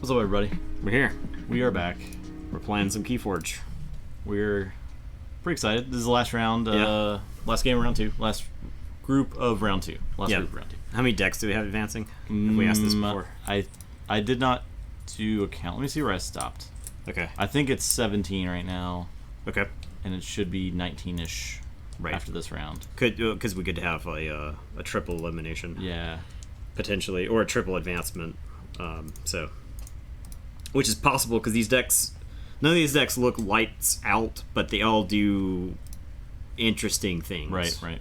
What's up, everybody? We're here. We are back. We're playing some Keyforge. We're pretty excited. This is the last round. Yeah. Last game of round 2. Last group of round 2. Last Yeah. group of round 2. How many decks do we have advancing? Have we asked this before? I did not do a count. Let me see where I stopped. Okay. I think it's 17 right now, Okay. and it should be 19-ish Right. after this round. Because we could have a triple elimination Yeah. potentially, or a triple advancement. Which is possible because these decks, none of these decks look lights out, but they all do interesting things. Right.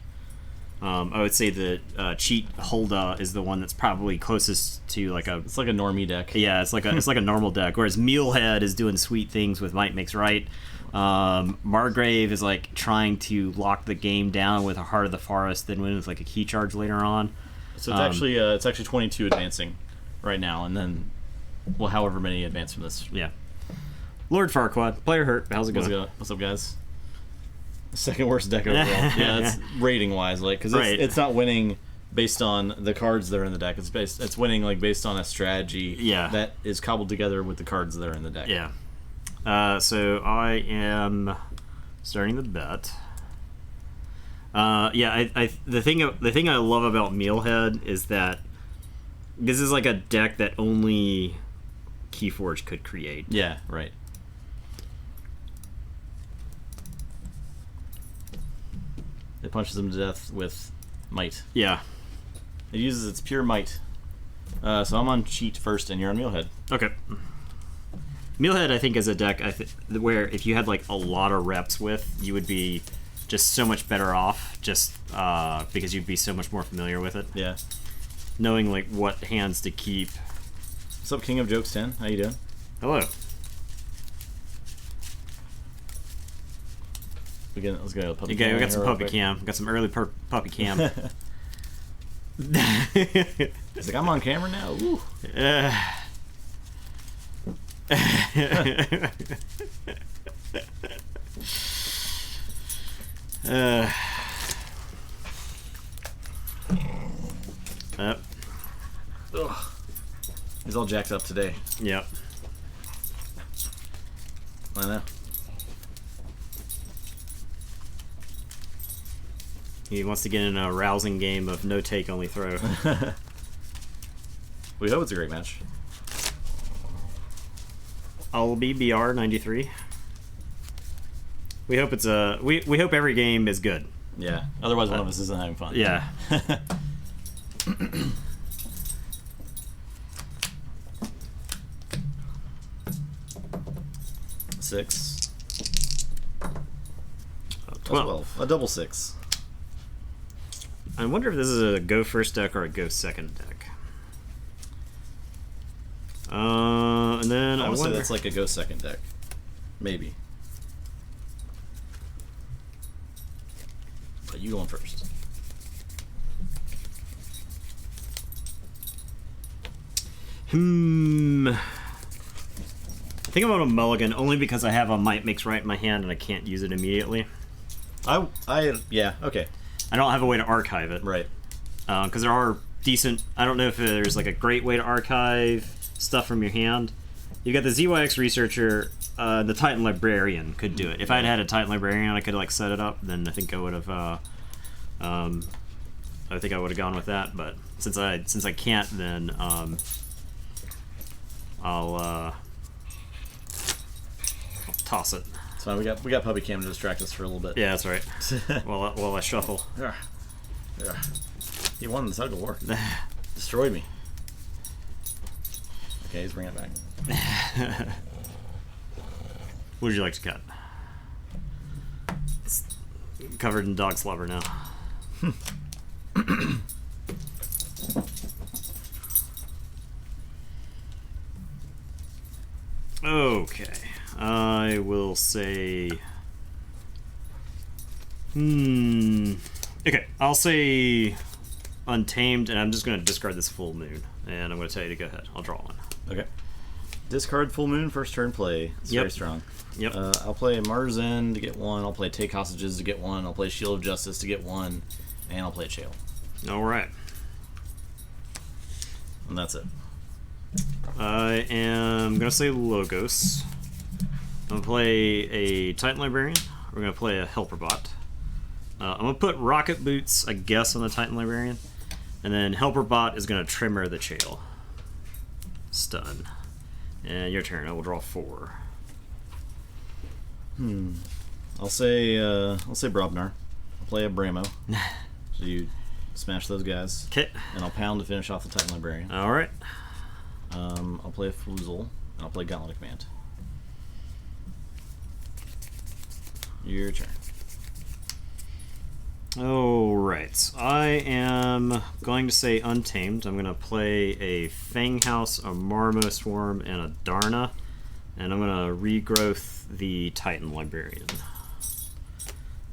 I would say that cheat Hulda is the one that's probably closest to like a. It's like a normie deck. Yeah, it's like a normal deck. Whereas Mealhead is doing sweet things with Might Makes Right. Margrave is like trying to lock the game down with a Heart of the Forest, then win with like a key charge later on. So it's actually 22 advancing right now, and then however many advance from this. Yeah. Lord Farquaad, player hurt. How's it going? What's up, guys? Second worst deck overall. Yeah, it's rating wise, like, because it's not winning based on the cards that are in the deck. It's winning like based on a strategy. That is cobbled together with the cards that are in the deck. Yeah. So I am starting the bet. The thing I love about Mealhead is that this is like a deck that only Keyforge could create. Yeah, right. It punches them to death with might. Yeah. It uses its pure might. So I'm on cheat first, and you're on Mealhead. Okay. Mealhead, I think, is a deck where if you had like a lot of reps with, you would be just so much better off, just because you'd be so much more familiar with it. Yeah. Knowing like what hands to keep. What's up, King of Jokes 10? How you doing? Hello. Let's go. We got some puppy cam. Got some early puppy cam. It's like, I'm on camera now. Ooh. He's all jacked up today. Yep. I know. He wants to get in a rousing game of no take, only throw. We hope it's a great match. I'll be BR 93. We hope it's we hope every game is good. Yeah. Otherwise, one of us isn't having fun. Yeah. Six. 12. A double 6. I wonder if this is a go first deck or a go second deck. And then I I would say wonder. that's like a go second deck. Maybe. But you going first. I think I'm on a mulligan only because I have a Might Makes Right in my hand and I can't use it immediately. Yeah, okay. I don't have a way to archive it. Right. Because there are decent. I don't know if there's like a great way to archive stuff from your hand. You got the ZYX Researcher. The Titan Librarian could do it. If I'd had a Titan Librarian, I could like set it up. Then I think I would have. I think I would have gone with that. But since I can't, then I'll toss it. So we got puppy cam to distract us for a little bit. Yeah, that's right. while I shuffle. Yeah. He won the tug of war. Destroyed me. Okay, he's bringing it back. What would you like to cut? It's covered in dog slobber now. Okay. I will say... Okay, I'll say Untamed, and I'm just going to discard this Full Moon. And I'm going to tell you to go ahead. I'll draw one. Okay. Discard Full Moon, first turn play. It's very strong. Yep. I'll play Marzen to get 1. I'll play Take Hostages to get 1. I'll play Shield of Justice to get 1. And I'll play Chael. Alright. And that's it. I am gonna say Logos. I'm gonna play a Titan Librarian. We're gonna play a Helper Bot. I'm gonna put Rocket Boots, I guess, on the Titan Librarian, and then Helper Bot is gonna Trimmer the Chail. Stun. And your turn. I will draw 4. I'll say Brobnar. I'll play a Bramo. So you smash those guys. Okay. And I'll pound to finish off the Titan Librarian. All right. I'll play a Floozle, and I'll play Gauntlet of Command. Your turn. Alright, I am going to say Untamed. I'm going to play a Fanghouse, a Marmo Swarm, and a Darna. And I'm going to regrowth the Titan Librarian.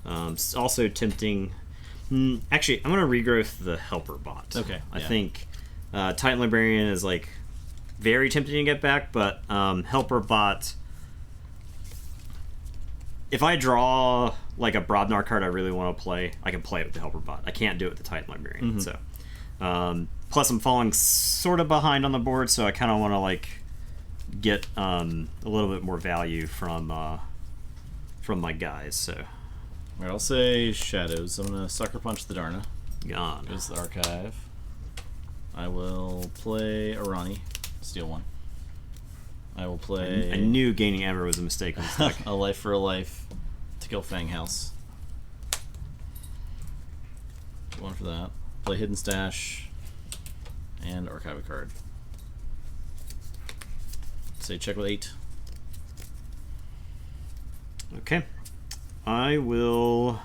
It's also tempting. Actually, I'm going to regrowth the Helper Bot. Okay. I think Titan Librarian is like very tempting to get back, but Helper Bot. If I draw like a Brobnar card I really want to play, I can play it with the Helper Bot. I can't do it with the Titan Librarian. So, plus I'm falling sort of behind on the board, so I kind of want to like get a little bit more value from my guys. So, all right, I'll say Shadows. I'm gonna Sucker Punch the Darna. Gone. Goes the Archive. I will play Arani. Steal 1. I will play... I knew gaining Amber was a mistake on this deck. A Life for a Life to kill Fanghouse. 1 for that. Play Hidden Stash and Archive a card. Say check with 8. Okay. I will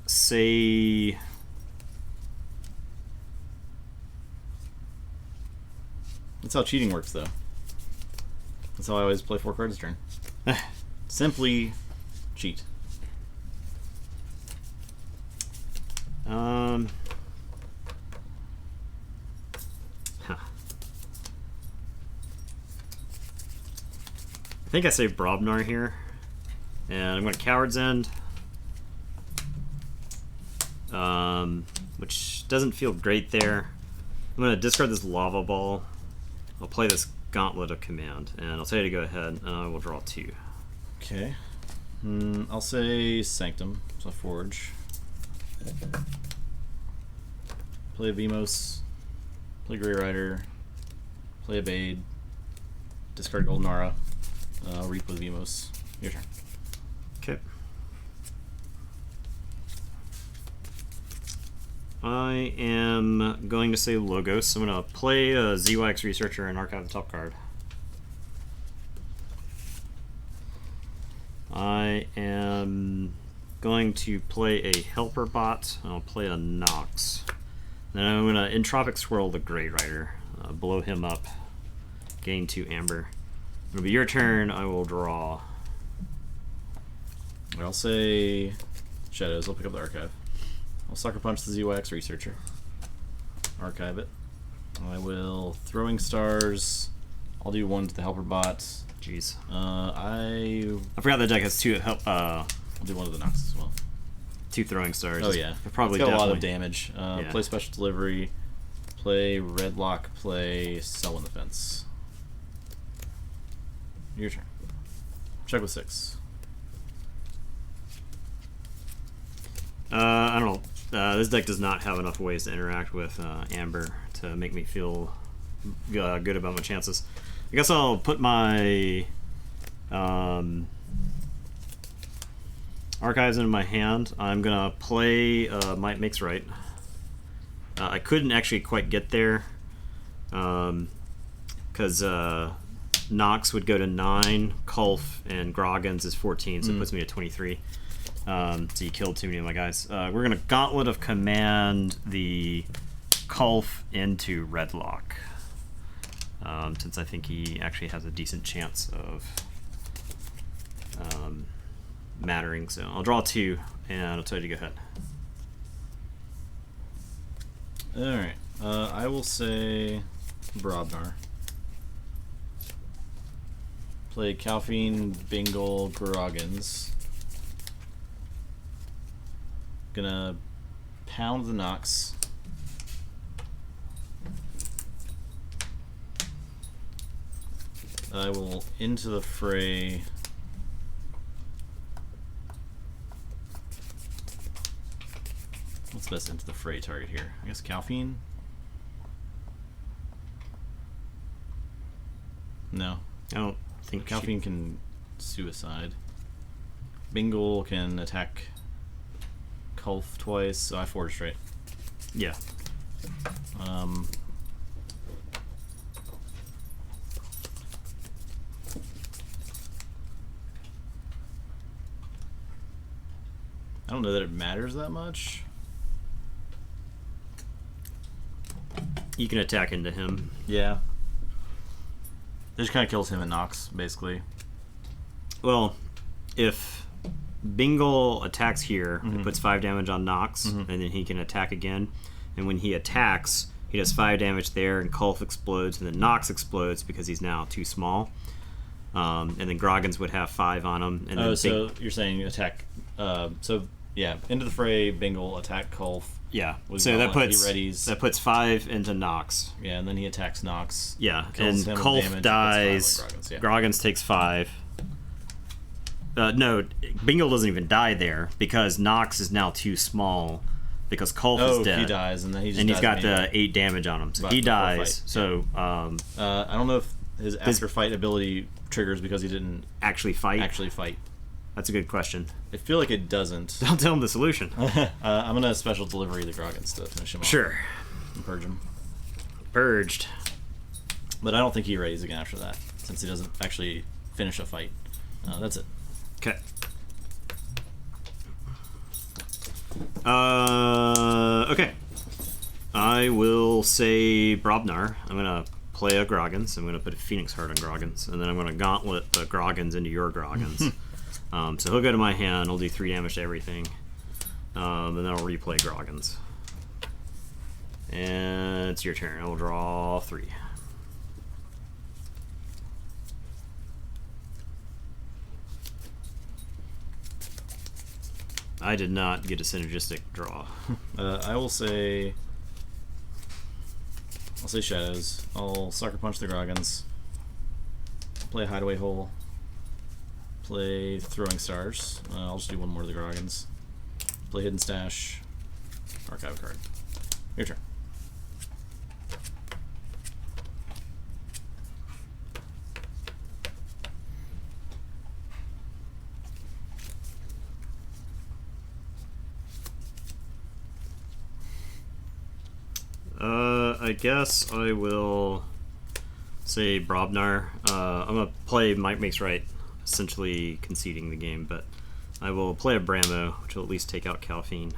say... That's how cheating works, though. That's how I always play 4 cards a turn. Simply cheat. Huh. I think I saved Brobnar here. And I'm going to Coward's End. Which doesn't feel great there. I'm going to discard this Lava Ball. I'll play this Gauntlet of Command, and I'll tell you to go ahead, and I will draw 2. Okay. I'll say Sanctum, so Forge. Play a Vemos. Play Grey Rider. Play a Bade. Discard Goldenara. Reap with Vemos. Your turn. Okay. I am going to say Logos. I'm going to play a ZYX Researcher and archive the top card. I am going to play a Helper Bot. I'll play a Nox. Then I'm going to Entropic Swirl the Grey Rider. Blow him up. Gain 2 Amber. It'll be your turn. I will draw. I'll say Shadows. I'll pick up the Archive. I'll Sucker Punch the ZYX Researcher. Archive it. I will Throwing Stars. I'll do 1 to the Helper Bot. Jeez. I forgot the deck has 2 help. I'll do 1 of the Nox as well. 2 Throwing Stars. Oh yeah, probably it's got a lot of damage. Yeah. Play Special Delivery. Play Redlock. Play Sell in the Fence. Your turn. Check with 6. I don't know. This deck does not have enough ways to interact with Amber to make me feel good about my chances. I guess I'll put my archives into my hand. I'm gonna play Might Makes Right. I couldn't actually quite get there because Nox would go to 9, Kulf, and Groggins is 14, so it puts me at 23. So you killed too many of my guys. We're gonna Gauntlet of Command the Kulf into Redlock, since I think he actually has a decent chance of mattering. So I'll draw 2, and I'll tell you to go ahead. All right. I will say Brobnar. Play Calfine, Bingle, Groggins. Gonna pound the Nox. I will into the fray. What's best into the fray target here? I guess Calphine? No. I don't think Calphine can suicide. Bingle can attack Kulf twice, so I forged right. Yeah. I don't know that it matters that much. You can attack into him. Yeah. It just kind of kills him and Nox, basically. Well, if Bingle attacks here, it puts 5 damage on Nox, and then he can attack again. And when he attacks, he does 5 damage there, and Kulf explodes, and then Nox explodes because he's now too small. And then Groggins would have 5 on him. And then so you're saying attack... yeah, into the fray, Bingle, attack Kulf. Yeah, so that puts 5 into Nox. Yeah, and then he attacks Nox. Yeah, and Kulf dies. Groggins takes 5. No, Bingle doesn't even die there because Nox is now too small because Kulf is dead. He dies, and then he's got the 8 damage on him, so he dies. So I don't know if his after fight ability triggers because he didn't actually fight. That's a good question. I feel like it doesn't. Don't tell him the solution. I'm gonna special delivery the Groggins to finish him off. Sure. And purge him. Purged. But I don't think he raids again after that, since he doesn't actually finish a fight. That's it. Okay. Okay. I will say Brobnar. I'm gonna play a Groggins. I'm gonna put a Phoenix Heart on Groggins, and then I'm gonna gauntlet the Groggins into your Groggins. So he'll go to my hand. I'll do 3 damage to everything, and then I'll replay Groggins. And it's your turn. I'll draw 3. I did not get a synergistic draw. I'll say Shadows. I'll Sucker Punch the Groggins. Play Hideaway Hole. Play Throwing Stars. I'll just do 1 more of the Groggins. Play Hidden Stash. Archive a card. Your turn. I guess I will say Brobnar. I'm going to play Might Makes Right, essentially conceding the game, but I will play a Bramo, which will at least take out Calphine.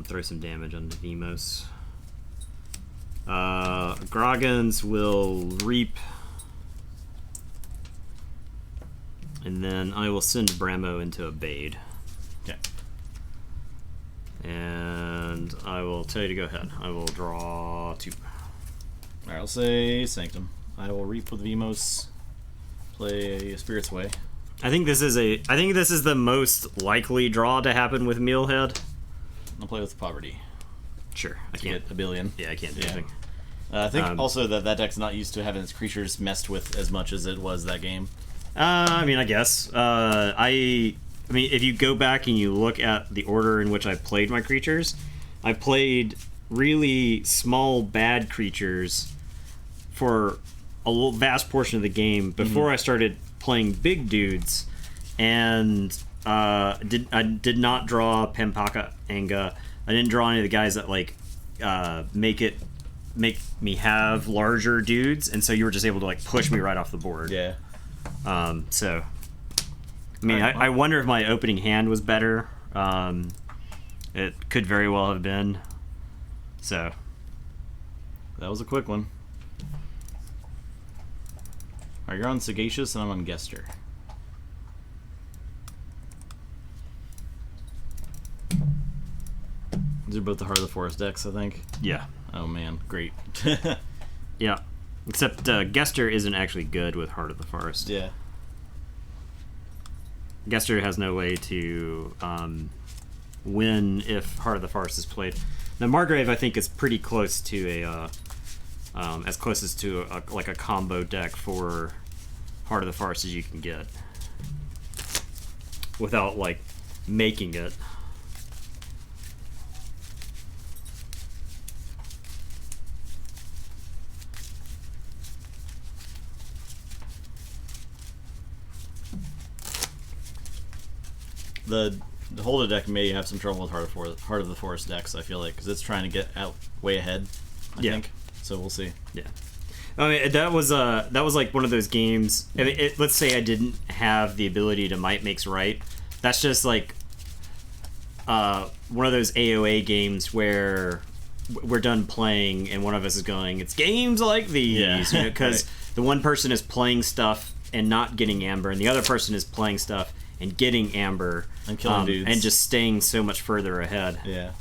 Throw some damage on Vemos. Groggins will Reap, and then I will send Bramo into a Bade. Okay. And I will tell you to go ahead. I will draw 2. Alright, I'll say Sanctum. I will Reap with Vemos. Play Spirit's Way. I think this is the most likely draw to happen with Mealhead. I'll play with Poverty. Sure, I can't. Get a billion. Yeah, I can't do anything. I think also that deck's not used to having its creatures messed with as much as it was that game. I mean, I guess. I mean, if you go back and you look at the order in which I played my creatures, I played really small, bad creatures for a vast portion of the game before I started playing big dudes, and I did not draw Pempaka Anga. I didn't draw any of the guys that like make me have larger dudes, and so you were just able to like push me right off the board. Yeah. So. I mean, I wonder if my opening hand was better. It could very well have been. So. That was a quick one. Alright, you're on Sagacious and I'm on Gester. These are both the Heart of the Forest decks, I think. Yeah. Oh man, great. Yeah. Except Gester isn't actually good with Heart of the Forest. Yeah. Gester has no way to win if Heart of the Forest is played. Now Margrave, I think, is pretty close to as close as to like a combo deck for Heart of the Forest as you can get without like making it. The Holder deck may have some trouble with Heart of the Forest decks, I feel like, because it's trying to get out way ahead, I think. So we'll see. Yeah. I mean, that was like one of those games. Let's say I didn't have the ability to might makes right. That's just like one of those AOA games where we're done playing and one of us is going, it's games like these, because right. The one person is playing stuff and not getting amber, and the other person is playing stuff and getting amber and killing dudes and just staying so much further ahead. Yeah.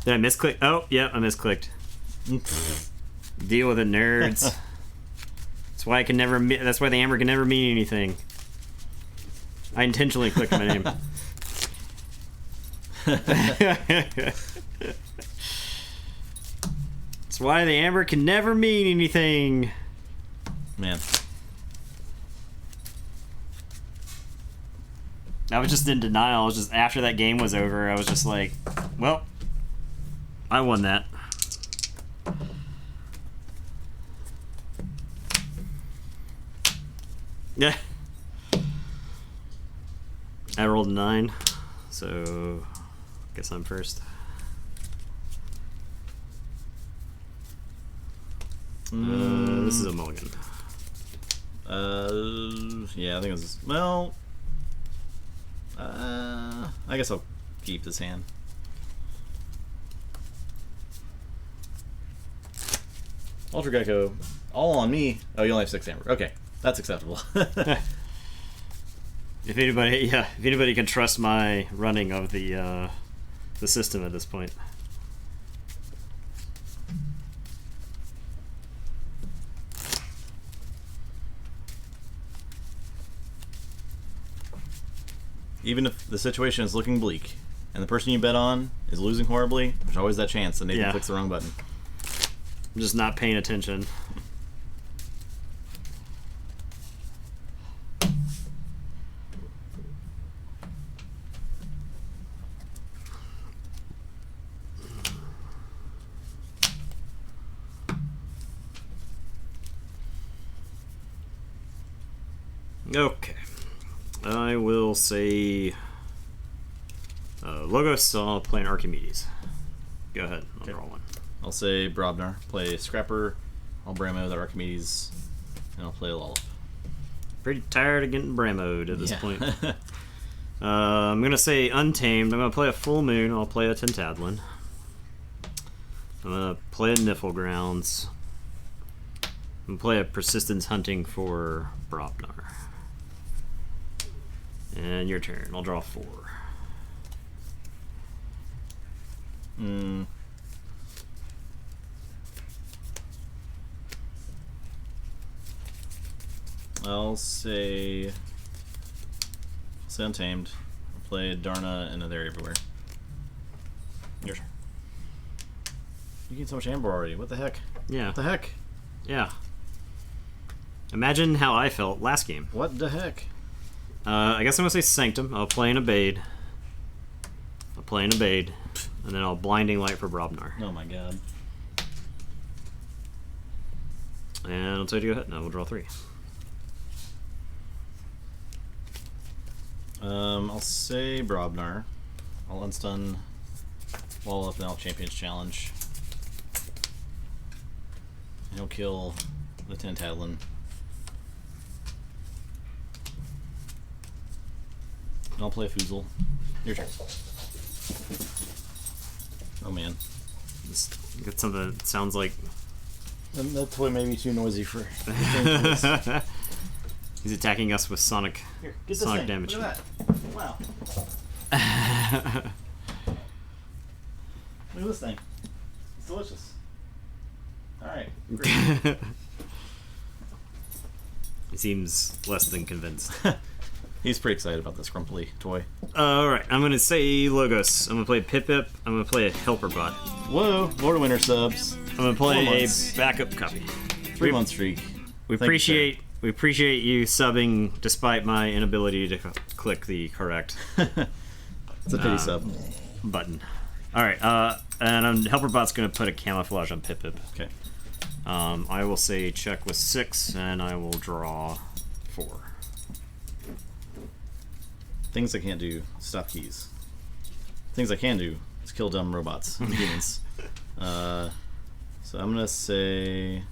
Did I misclick? Oh, yeah, I misclicked. Deal with it, nerds. That's why I can never. That's why the amber can never mean anything. I intentionally clicked my name. That's why the amber can never mean anything. Man. I was just in denial. I was just after that game was over, I was just like, well, I won that. Yeah. I rolled a 9, so guess I'm first. This is a mulligan. Yeah, I think it's well. I guess I'll keep this hand. Ultra Gecko, all on me. Oh, you only have 6 amber. Okay, that's acceptable. If anybody can trust my running of the system at this point. Even if the situation is looking bleak and the person you bet on is losing horribly, there's always that chance that Nathan clicks the wrong button. I'm just not paying attention. Okay. I will say Logos, I'll play an Archimedes. Go ahead, I'll draw one. I'll say Brobnar, play Scrapper, I'll Bramo the Archimedes, and I'll play a Lollop. Pretty tired of getting Bramoed at this point. I'm going to say Untamed, I'm going to play a Full Moon, I'll play a Tentadlin. I'm going to play a Niflgrounds. I'm going to play a Persistence Hunting for Brobnar. And your turn. I'll draw 4. I'll say Untamed. I'll play Darna and They're Everywhere. Your turn. You get so much amber already. What the heck? Yeah. What the heck? Yeah. Imagine how I felt last game. What the heck? I guess I'm going to say Sanctum. I'll play an Abade. And then I'll Blinding Light for Brobnar. Oh my god. And I'll tell you to go ahead. Now we'll draw 3. I'll say Brobnar. I'll unstun Wall Up, and I'll Champions Challenge. And he'll kill the Tentadlin. I'll play a Foozle. Your turn. Oh man. Just get something that sounds like... That toy may be too noisy for... He's attacking us with sonic, Here, get this sonic thing. damage. Look at that. Wow. Look at this thing. It's delicious. Alright. He seems less than convinced. He's pretty excited about this Grumply toy. Alright, I'm going to say Logos. I'm going to play Pip-Pip. I'm going to play a Helper Bot. Whoa, Lord of Winter subs. I'm going to play a backup copy. 3-month streak. We appreciate you subbing despite my inability to click the correct it's a pity sub button. Alright, and Helper Bot's going to put a camouflage on Pip-Pip. Okay. I will say check with 6, and I will draw 4. Things I can't do, stop keys. Things I can do is kill dumb robots and humans. So I'm gonna say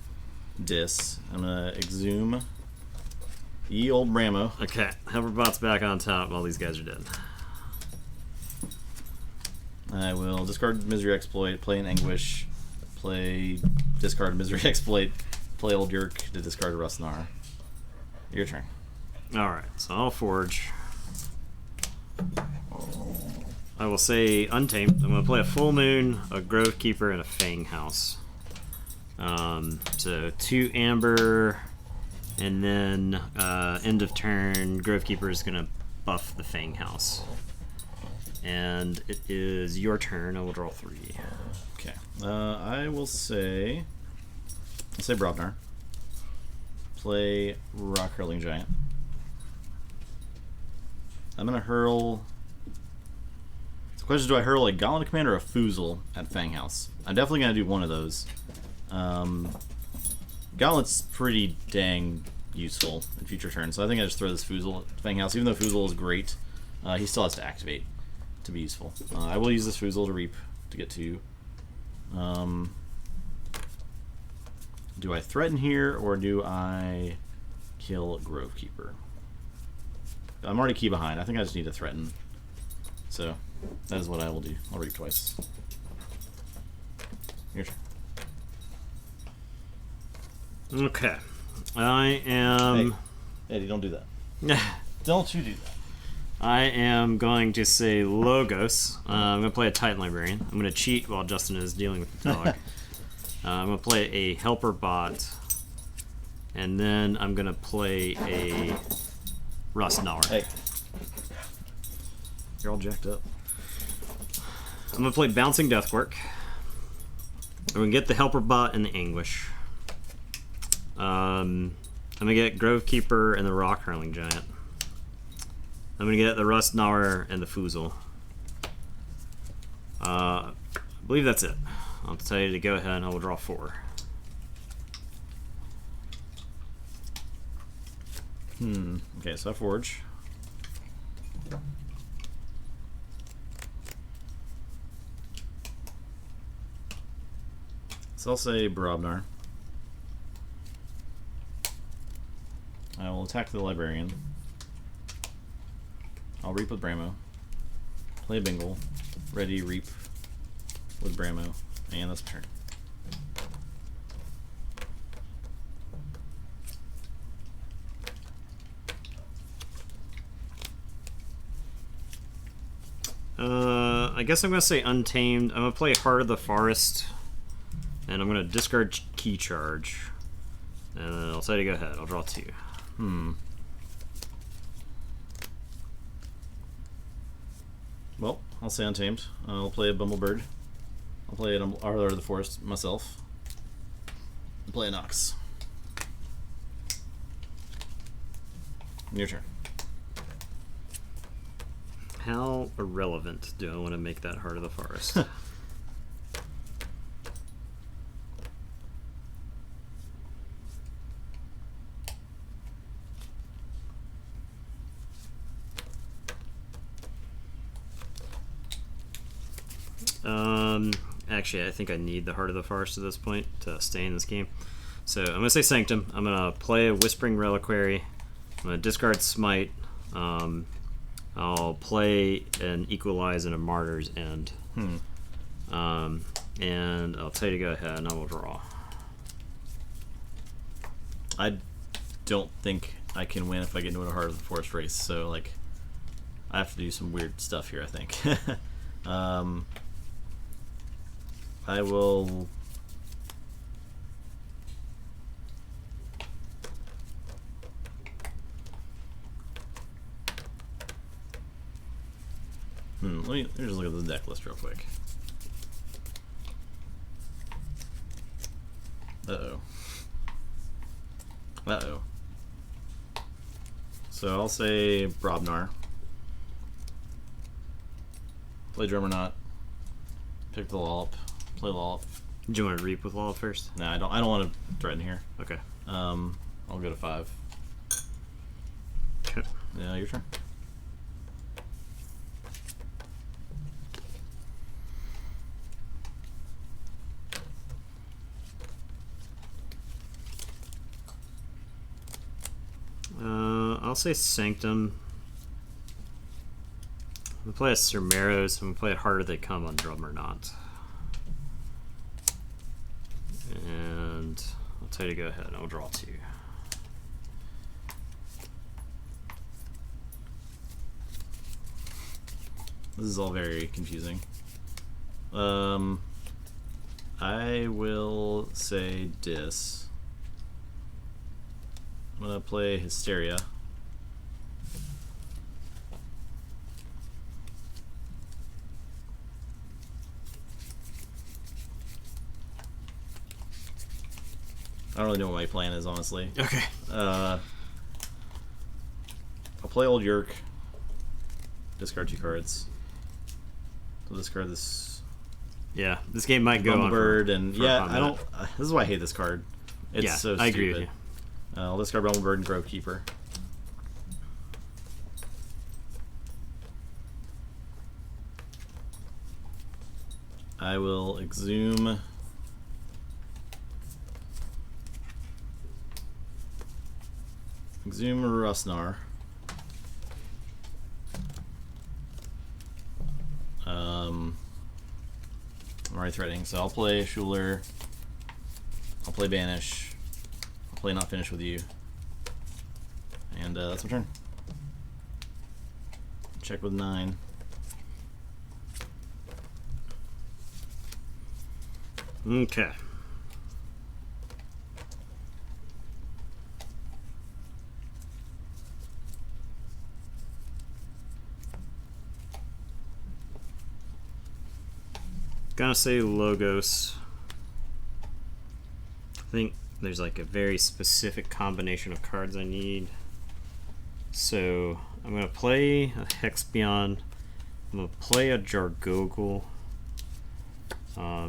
dis. I'm gonna exhume ye old Bramo. Okay, Helperbot's back on top while these guys are dead. I will discard Misery Exploit, play an Anguish, discard Misery Exploit, play Old Yerk to discard a Rustnar. Your turn. Alright, so I'll forge. I will say Untamed. I'm going to play a Full Moon, a Grove Keeper, and a Fang House. So 2 Amber, and then end of turn, Grove Keeper is going to buff the Fang House. And it is your turn. I will draw 3. Okay. I will say... I'll say Brobnar. Play Rock Hurling Giant. I'm going to hurl... The question is, do I hurl a Gauntlet Command or a Foozle at Fang House? I'm definitely going to do one of those. Gauntlet's pretty dang useful in future turns, so I think I just throw this Foozle at Fang House. Even though Foozle is great, he still has to activate to be useful. I will use this Foozle to reap to get 2. Do I threaten here, or do I kill Grove Keeper? I'm already key behind. I think I just need to threaten. So, that is what I will do. I'll reap twice. Your turn. Okay. I am... Hey, Eddie, don't do that. Don't you do that. I am going to say Logos. I'm going to play a Titan Librarian. I'm going to cheat while Justin is dealing with the dog. I'm going to play a Helper Bot. And then I'm going to play a Rustnar. Hey. You're all jacked up. I'm going to play Bouncing Deathquark. I'm going to get the Helper Bot and the Anguish. I'm going to get Grove Keeper and the Rock Hurling Giant. I'm going to get the Rustnar and the Foozle. I believe that's it. I'll tell you to go ahead and I will draw 4. Okay, so I forge. So I'll say Brobnar. I will attack the Librarian. I'll reap with Bramo. Play a Bingle. Ready, reap with Bramo. And that's my turn. I guess I'm going to say Untamed. I'm going to play Heart of the Forest. And I'm going to discard Key Charge. And then I'll say to go ahead. I'll draw 2. Well, I'll say Untamed. I'll play a Bumblebird. I'll play an Heart of the Forest myself. I'll play a Nox. Your turn. How irrelevant do I want to make that Heart of the Forest? Actually, I think I need the Heart of the Forest at this point to stay in this game. So I'm going to say Sanctum. I'm going to play a Whispering Reliquary. I'm going to discard Smite. I'll play an Equalize and a Martyr's End. And I'll tell you to go ahead and I will draw. I don't think I can win if I get into a Heart of the Forest race, so like I have to do some weird stuff here, I think. I will let me just look at the deck list real quick. Uh-oh. Uh-oh. So I'll say Brobnar. Play Drummerknot. Pick the Lollop. Play Lollop. Do you want to reap with Lollop first? No, I don't want to threaten here. Okay. I'll go to 5. Okay. Yeah, your turn. I'll say Sanctum. I'm going to play a Cermeros. I'm going to play it harder they come on Drummerknot. And I'll tell you to go ahead. I'll draw 2. This is all very confusing. I will say Dis. I'm gonna play Hysteria. I don't really know what my plan is, honestly. Okay. I'll play Old Yerk. Discard 2 cards. So discard this. Yeah, this game might go on Bumblebird, and yeah, I don't. This is why I hate this card. It's yeah, so stupid. I agree with you. I'll discard Bumblebird and Grovekeeper. I will exhume. Exhume Rusnar. I'm already threatening, so I'll play Schuler. I'll play Banish. I'll play Not Finish with You. And that's my turn. Check with 9. Okay. Gonna say Logos. I think there's like a very specific combination of cards I need. So I'm gonna play a Hexbion. I'm gonna play a Jargogle. I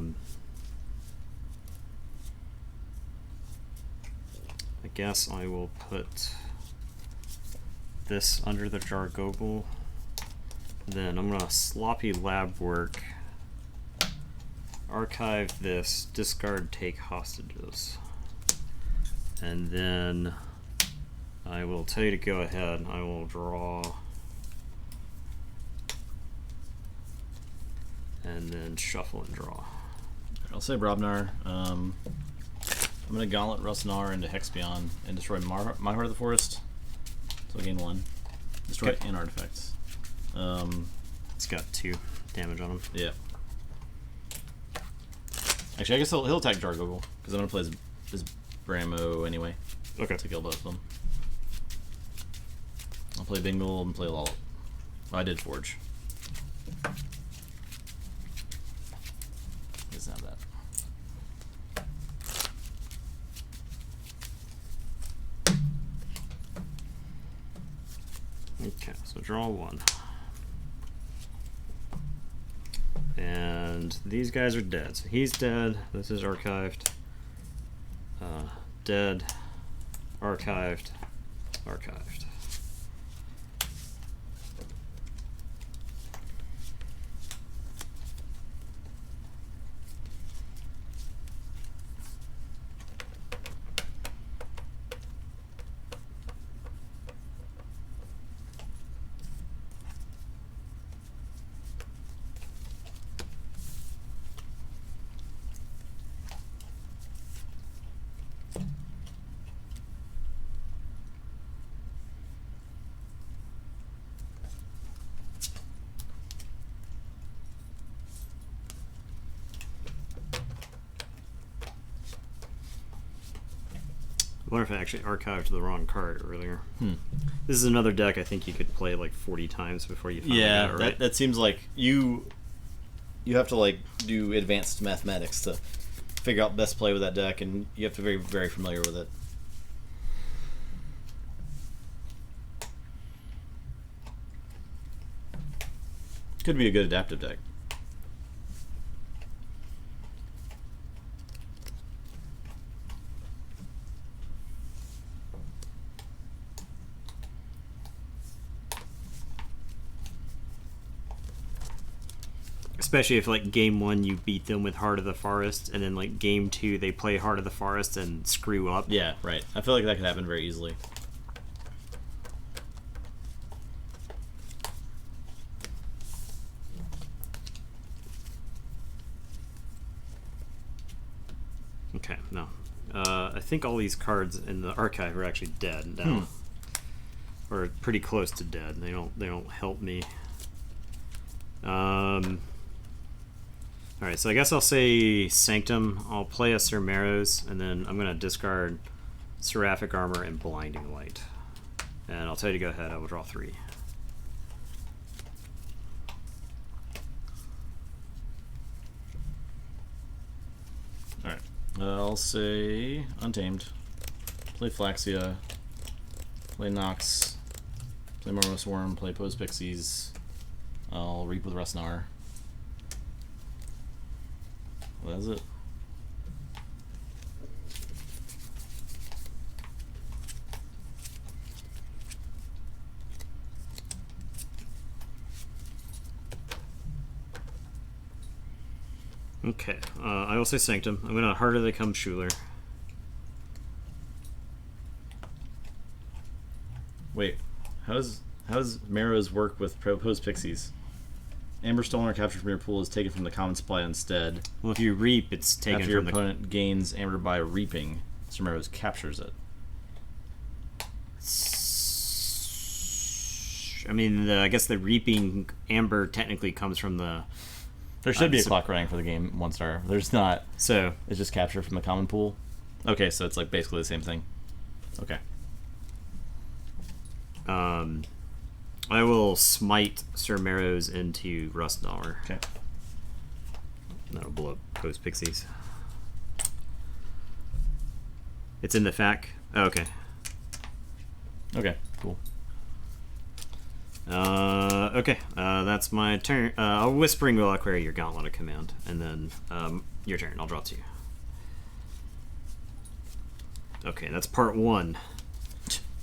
guess I will put this under the Jargogle. Then I'm gonna sloppy lab work. Archive this, discard, take hostages. And then I will tell you to go ahead. I will draw. And then shuffle and draw. I'll say Brobnar. I'm going to Gauntlet Rusnar into Hexbion and destroy my Heart of the Forest. So I gain 1. Destroy and artifacts. It's got 2 damage on him. Yeah. Actually, I guess he'll attack Jargogle, because I'm going to play his Bramo anyway. Okay. To kill both of them. I'll play Bingle and play Lollop. Oh, I did Forge. It's not that. Okay, so draw 1. And these guys are dead. So he's dead. This is archived. Dead. Archived. Archived. wonder if I actually archived the wrong card earlier. This is another deck I think you could play like 40 times before you finally get it right. That seems like you have to like do advanced mathematics to figure out best play with that deck, and you have to be very, very familiar with it. Could be a good adaptive deck. Especially if like game 1 you beat them with Heart of the Forest, and then like game 2 they play Heart of the Forest and screw up. Yeah, right. I feel like that could happen very easily. Okay, no. I think all these cards in the archive are actually dead now, or pretty close to dead. They don't help me. All right, so I guess I'll say Sanctum. I'll play a Cermeros, and then I'm gonna discard Seraphic Armor and Blinding Light. And I'll tell you to go ahead. I will draw 3. All right. I'll say Untamed. Play Flaxia. Play Nox. Play Mormos Worm. Play Pose Pixies. I'll Reap with Rustnar. Well, that's it. Okay, I will say Sanctum. I'm gonna Harder They Come Schuler. Wait, how does Marrows work with Pose Pixies? Amber stolen or captured from your pool is taken from the common supply instead. Well, if you reap, it's taken after your from opponent gains amber by reaping. Cermeros captures it. I mean, I guess the reaping amber technically comes from the. There should be a clock running for the game 1 star. There's not. So it's just captured from the common pool. Okay, so it's like basically the same thing. Okay. I will smite Cermeros into Rustnar. Okay. That'll blow up Pose Pixies. It's in the FAQ. Oh, okay. Okay, cool. Okay, that's my turn. I'll Whispering Will Query your Gauntlet of Command, and then your turn. I'll draw 2. Okay, that's part 1.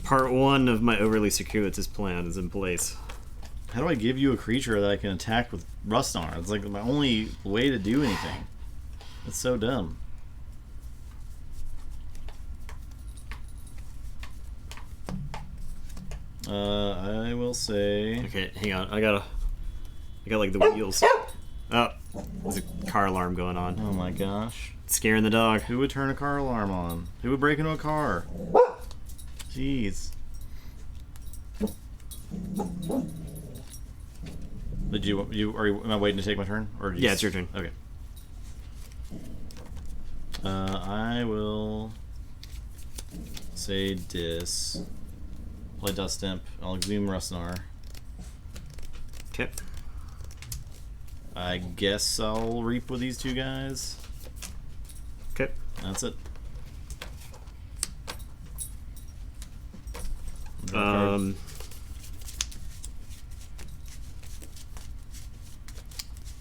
Part 1 of my overly circuitous plan is in place. How do I give you a creature that I can attack with Rustnar? It's like my only way to do anything. It's so dumb. I will say. Okay, hang on. I got like the wheels. Oh, there's a car alarm going on. Oh my gosh. It's scaring the dog. Who would turn a car alarm on? Who would break into a car? Jeez. Am I waiting to take my turn? Or yeah, it's your turn. Okay. I will say Dis. Play Dust Imp. I'll Exhume Rustnar. Okay. I guess I'll Reap with these 2 guys. Okay. That's it.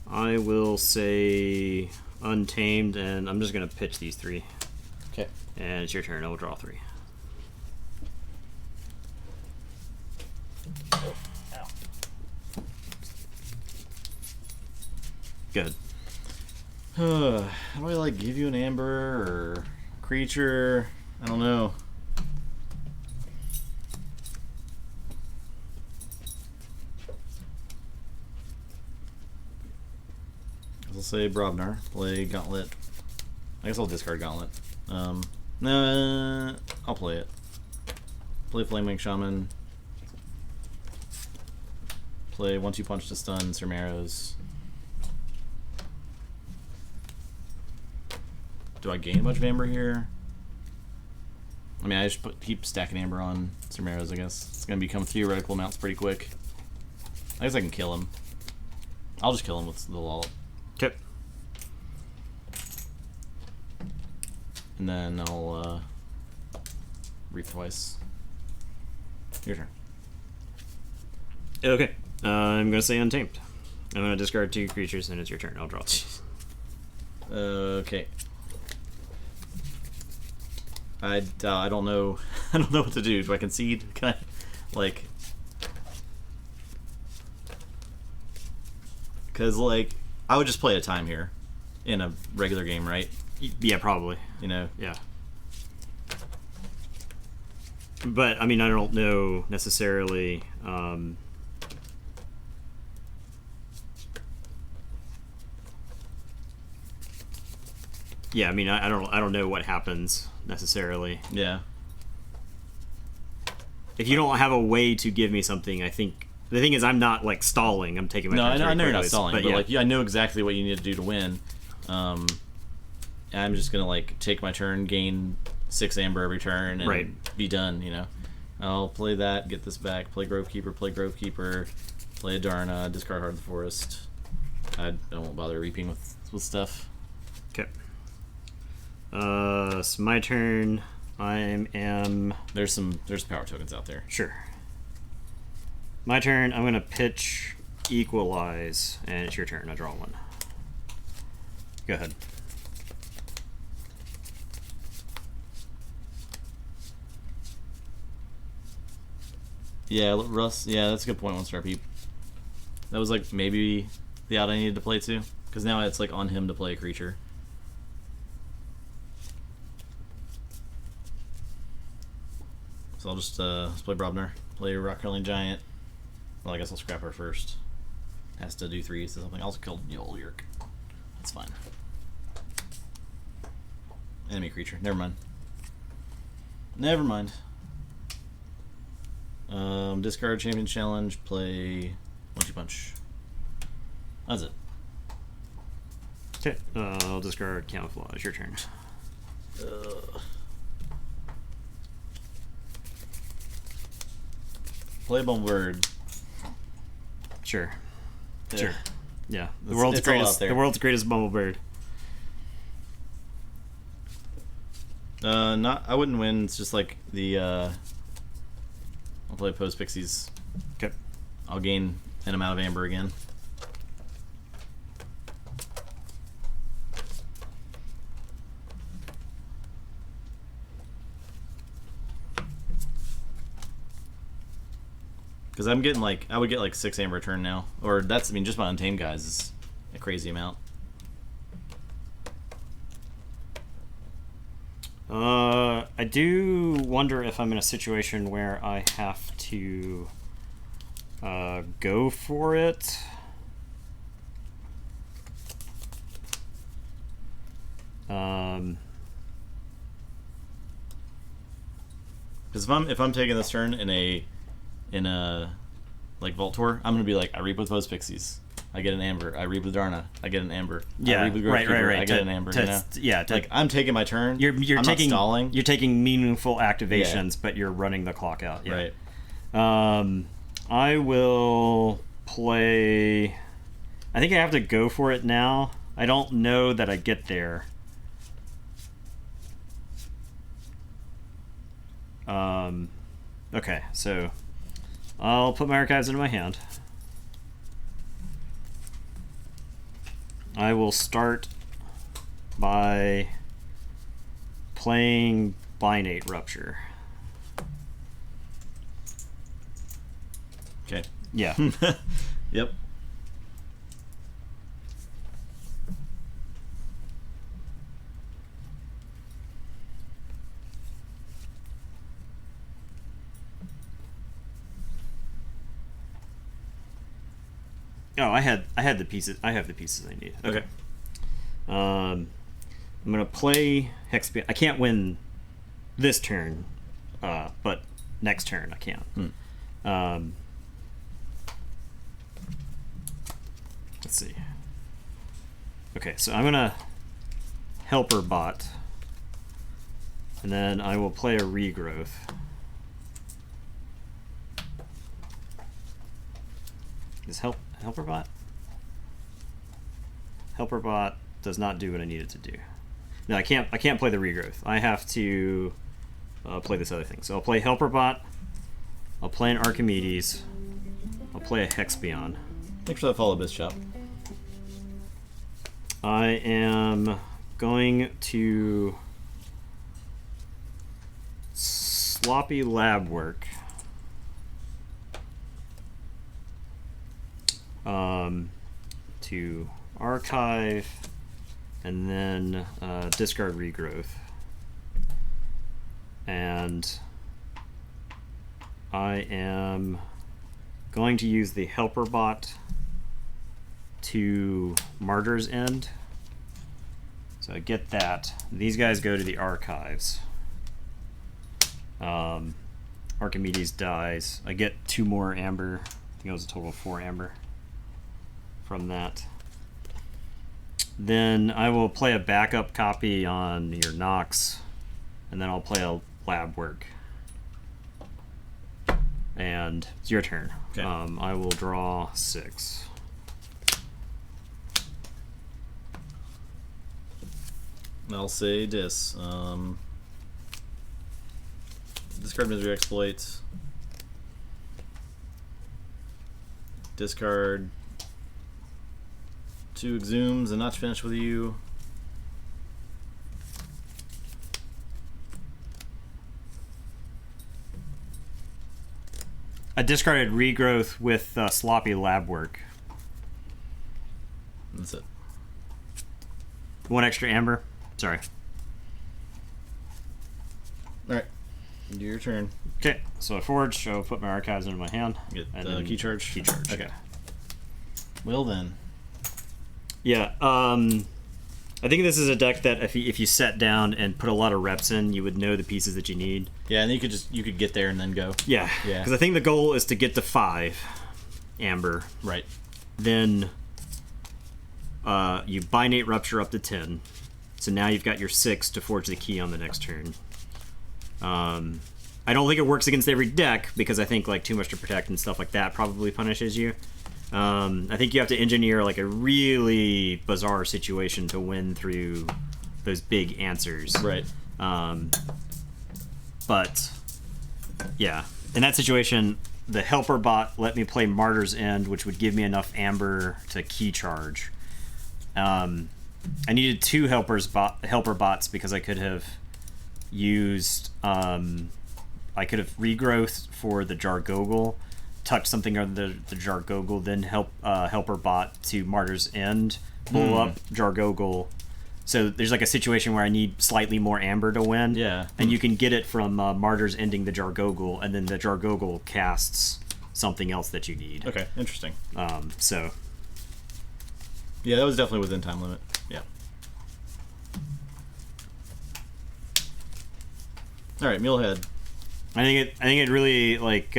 I will say Untamed, and I'm just gonna pitch these 3. Okay. And it's your turn. I will draw 3. Good. How do I like give you an amber or creature? I don't know. I'll say Brobnar. Play Gauntlet. I guess I'll discard Gauntlet. Nah, I'll play it. Play Flamewing Shaman. Play 1/2 Punch to stun Cermeros. Do I gain a bunch of amber here? I mean, I just keep stacking Amber on some arrows, I guess. It's going to become theoretical amounts pretty quick. I guess I can kill him. I'll just kill him with the Lollop. Okay. And then I'll reap twice. Your turn. Okay. I'm going to say Untamed. I'm going to discard 2 creatures, and it's your turn. I'll draw 2. Okay. I don't know. I don't know what to do. Do I concede? Can I, like... Because, like, I would just play a time here in a regular game, right? Yeah, probably. You know? Yeah. But, I mean, I don't know necessarily... Yeah, I mean, I don't know what happens necessarily. Yeah. If you don't have a way to give me something, I think the thing is I'm not like stalling. I'm taking my turn. I know you're not stalling, but yeah. like I know exactly what you need to do to win. I'm just gonna like take my turn, gain 6 amber every turn, and be done. You know, I'll play that, get this back, play Grovekeeper, play a Darna, discard Heart of the Forest. I won't bother reaping with stuff. Okay. It's my turn. There's power tokens out there. Sure. My turn. I'm gonna pitch Equalize, and it's your turn. I draw 1. Go ahead. Yeah, Russ. Yeah, that's a good point. 1-star peep. That was like maybe the out I needed to play too, because now it's like on him to play a creature. So I'll just let's play Brobner, play Rock Curling Giant. Well, I guess I'll scrap her first. Has to do 3 or something. I'll also kill Yol Yerk. That's fine. Enemy creature. Never mind. Never mind. Discard Champion Challenge. Play Punchy Punch. That's it. Okay. I'll discard Camouflage. Your turn. Play Bumblebird. Sure. Yeah. Sure. Yeah. The It's world's all greatest. out there. The world's greatest Bumblebird. I wouldn't win. It's just like the. I'll play Post Pixies. Okay. I'll gain an amount of amber again. Because I'm getting like, I would get like 6 amber a turn now. Or that's, I mean, just my Untamed guys is a crazy amount. I do wonder if I'm in a situation where I have to go for it. Because if I'm taking this turn in a like Vault Tour, I'm gonna be like, I reap with Post Pixies, I get an amber. I reap with Darna, I get an amber. Yeah, I reap with right. I get an amber. You know? Like I'm taking my turn. You're I'm taking not stalling. You're taking meaningful activations, but you're running the clock out. Yeah. Right. I will play. I think I have to go for it now. I don't know that I get there. Okay, so I'll put my archives into my hand. I will start by playing Binate Rupture. Okay. Yeah. Yep. Oh, I had the pieces. I have the pieces I need. Okay. I'm gonna play Hex. I can't win this turn, but next turn I can. Let's see. Okay, so I'm gonna Helper Bot And then I will play a regrowth. Is helper bot? Helper bot does not do what I need it to do. No, I can't play the regrowth. I have to play this other thing. So I'll play helper bot. I'll play an Archimedes. I'll play a Hexbion. Thanks for that follow, Bishop. I am going to sloppy lab work. To archive and then discard regrowth. And I am going to use the helper bot to Martyr's End. So I get that. These guys go to the archives. Archimedes dies. I get 2 more amber. I think it was a total of 4 amber from that. Then I will play a backup copy on your Nox, and then I'll play a lab work. And it's your turn. Okay. I will draw 6. I'll say this. Discard misery exploits. Discard 2 exhumes and not finish with you. I discarded regrowth with sloppy lab work. That's it. 1 extra amber. Sorry. Alright. Do your turn. Okay, so I forge, so I'll put my archives into my hand. Get and the key charge. Key charge. Okay. Well then. Yeah, I think this is a deck that if you sat down and put a lot of reps in, you would know the pieces that you need. Yeah, and you could get there and then go. Yeah, yeah. Because I think the goal is to get to 5 amber. Right. Then you binate rupture up to 10. So now you've got your 6 to forge the key on the next turn. I don't think it works against every deck because I think like too much to protect and stuff like that probably punishes you. I think you have to engineer like a really bizarre situation to win through those big answers. Right. But yeah, in that situation, the helper bot let me play Martyr's End, which would give me enough amber to key charge. I needed 2 helper bots because I could have used I could have regrowth for the Jargogel, tucked something under the Jargogel, then helper bot to Martyr's End, pull up Jargogel. So there's like a situation where I need slightly more amber to win. Yeah. And you can get it from Martyr's ending the Jargogel, and then the Jargogel casts something else that you need. Okay, interesting. So. Yeah, that was definitely within time limit. Yeah. All right, Mulehead. I think it really like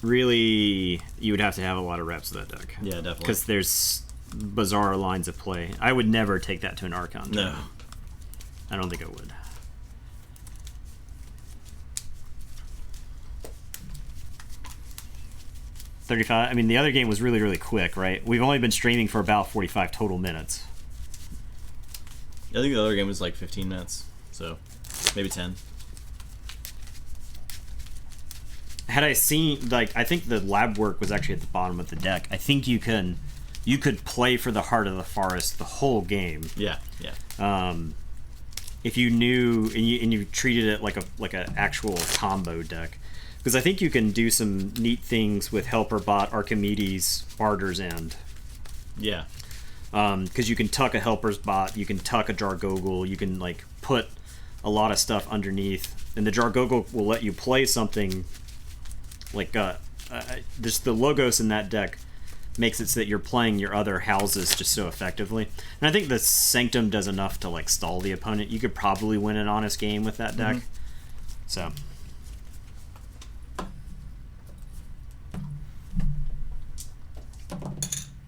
really you would have to have a lot of reps of that deck. Yeah, definitely. Because there's bizarre lines of play. I would never take that to an Archon. No. I don't think I would. $35. I mean, the other game was really, really quick, right? We've only been streaming for about 45 total minutes. I think the other game was like 15 minutes, so maybe 10. Had I seen, like, I think the lab work was actually at the bottom of the deck. I think you could play for the Heart of the Forest the whole game. Yeah, yeah. If you knew and you treated it like a actual combo deck, because I think you can do some neat things with Helper Bot, Archimedes, Martyr's End. Yeah. Because you can tuck a Helper's Bot, you can tuck a Jargogel, you can like put a lot of stuff underneath, and the Jargogel will let you play something like just the logos in that deck makes it so that you're playing your other houses just so effectively. And I think the Sanctum does enough to like stall the opponent. You could probably win an honest game with that deck. So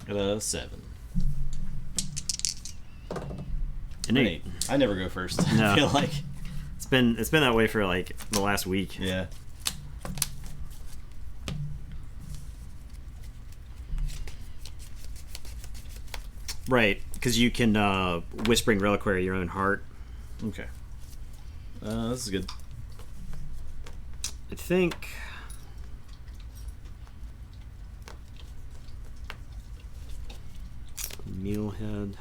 At a 7. Innate. I never go first. No. I feel like it's been that way for like the last week. Yeah. Right, because you can Whispering Reliquary your own heart. Okay. This is good. I think. Mealhead.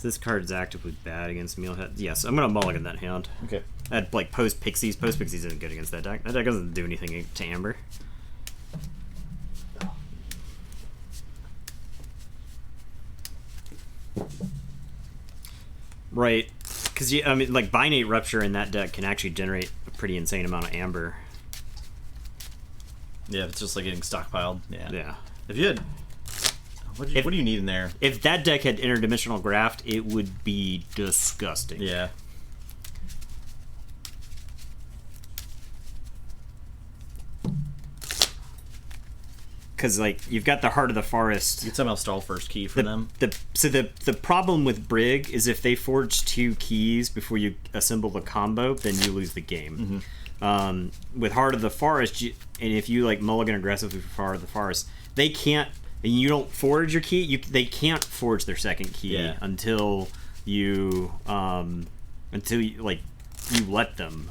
This card is actively bad against Mealhead. Yes, I'm gonna mulligan that hand. Okay. I had like Post Pixies. Post Pixies isn't good against that deck. That deck doesn't do anything to Amber. Right, because I mean, like Binate Rupture in that deck can actually generate a pretty insane amount of Amber. Yeah, it's just like getting stockpiled. Yeah. Yeah. If you had, what do you need in there? If that deck had Interdimensional Graft, it would be disgusting. Yeah. Because like you've got the Heart of the Forest. You could somehow stall first key for them. So the problem with Brig is if they forge 2 keys before you assemble the combo, then you lose the game. Mm-hmm. With Heart of the Forest, and if you like mulligan aggressively for Heart of the Forest, they can't. And you don't forge your key. They can't forge their second key until you let them.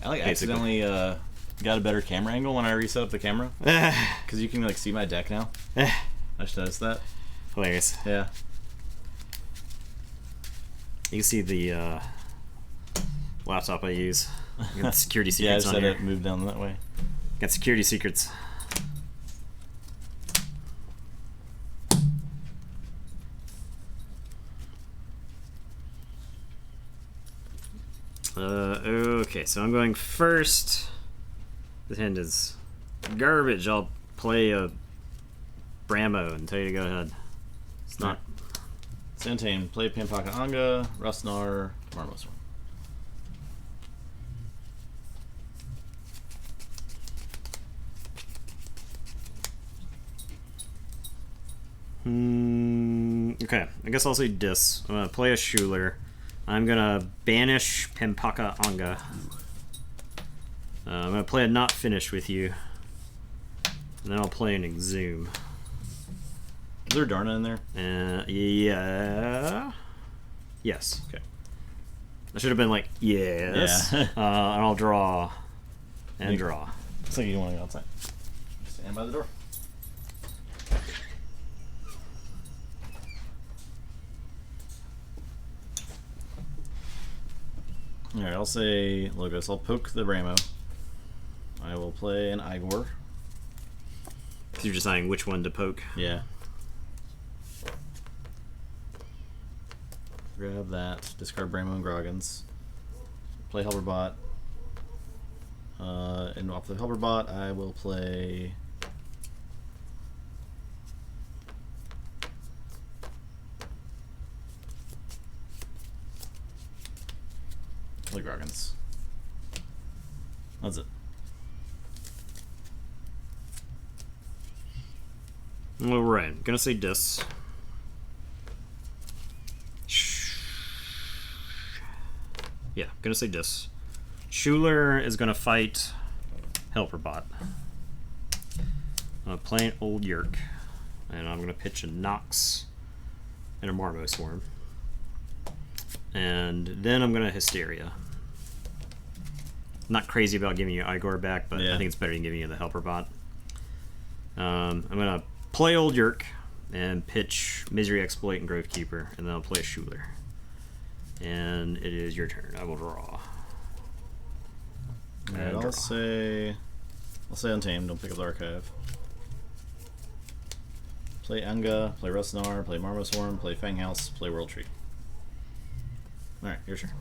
I like accidentally got a better camera angle when I reset up the camera because you can like see my deck now. I just noticed that. Hilarious. Yeah. You can see the laptop I use. Got security secrets yeah, I just on had here. it move down that way. Got security secrets. Okay, so I'm going first. This hand is garbage. I'll play a Bramo and tell you to go ahead. It's not. Santane, play Pampaka Anga, Rustnar, Marmosworm. Okay, I guess I'll say Dis. I'm gonna play a Schuler. I'm gonna banish Pampaka Anga. I'm gonna play a Not Finished with you. And then I'll play an Exhume. Is there Darna in there? Yeah. Yes. Okay. I should have been like, yes. Yeah. And I'll draw. And draw. Looks like you want to go outside. Stand by the door. Alright, I'll say Logos. I'll poke the Bramo. I will play an Igor. Because you're deciding which one to poke. Yeah. Grab that. Discard Bramo and Groggins. Play Helberbot. And off the Helberbot, I will play. Play Groggins. That's it. Alright, gonna say Dis. Yeah, gonna say Dis. Schuler is gonna fight Helperbot. I'm gonna play an Old Yerk. And I'm gonna pitch a Nox and a Marmosworm. And then I'm gonna Hysteria. I'm not crazy about giving you Igor back, but I think it's better than giving you the Helperbot. I'm gonna play Old Yerk and pitch Misery Exploit and Grovekeeper, and then I'll play a Schuler. And it is your turn. I will draw. Alright, I'll say Untamed. Don't pick up the Archive. Play Anga, play Rustnar, play Marmosworm, play Fanghouse, play World Tree. Alright, your turn.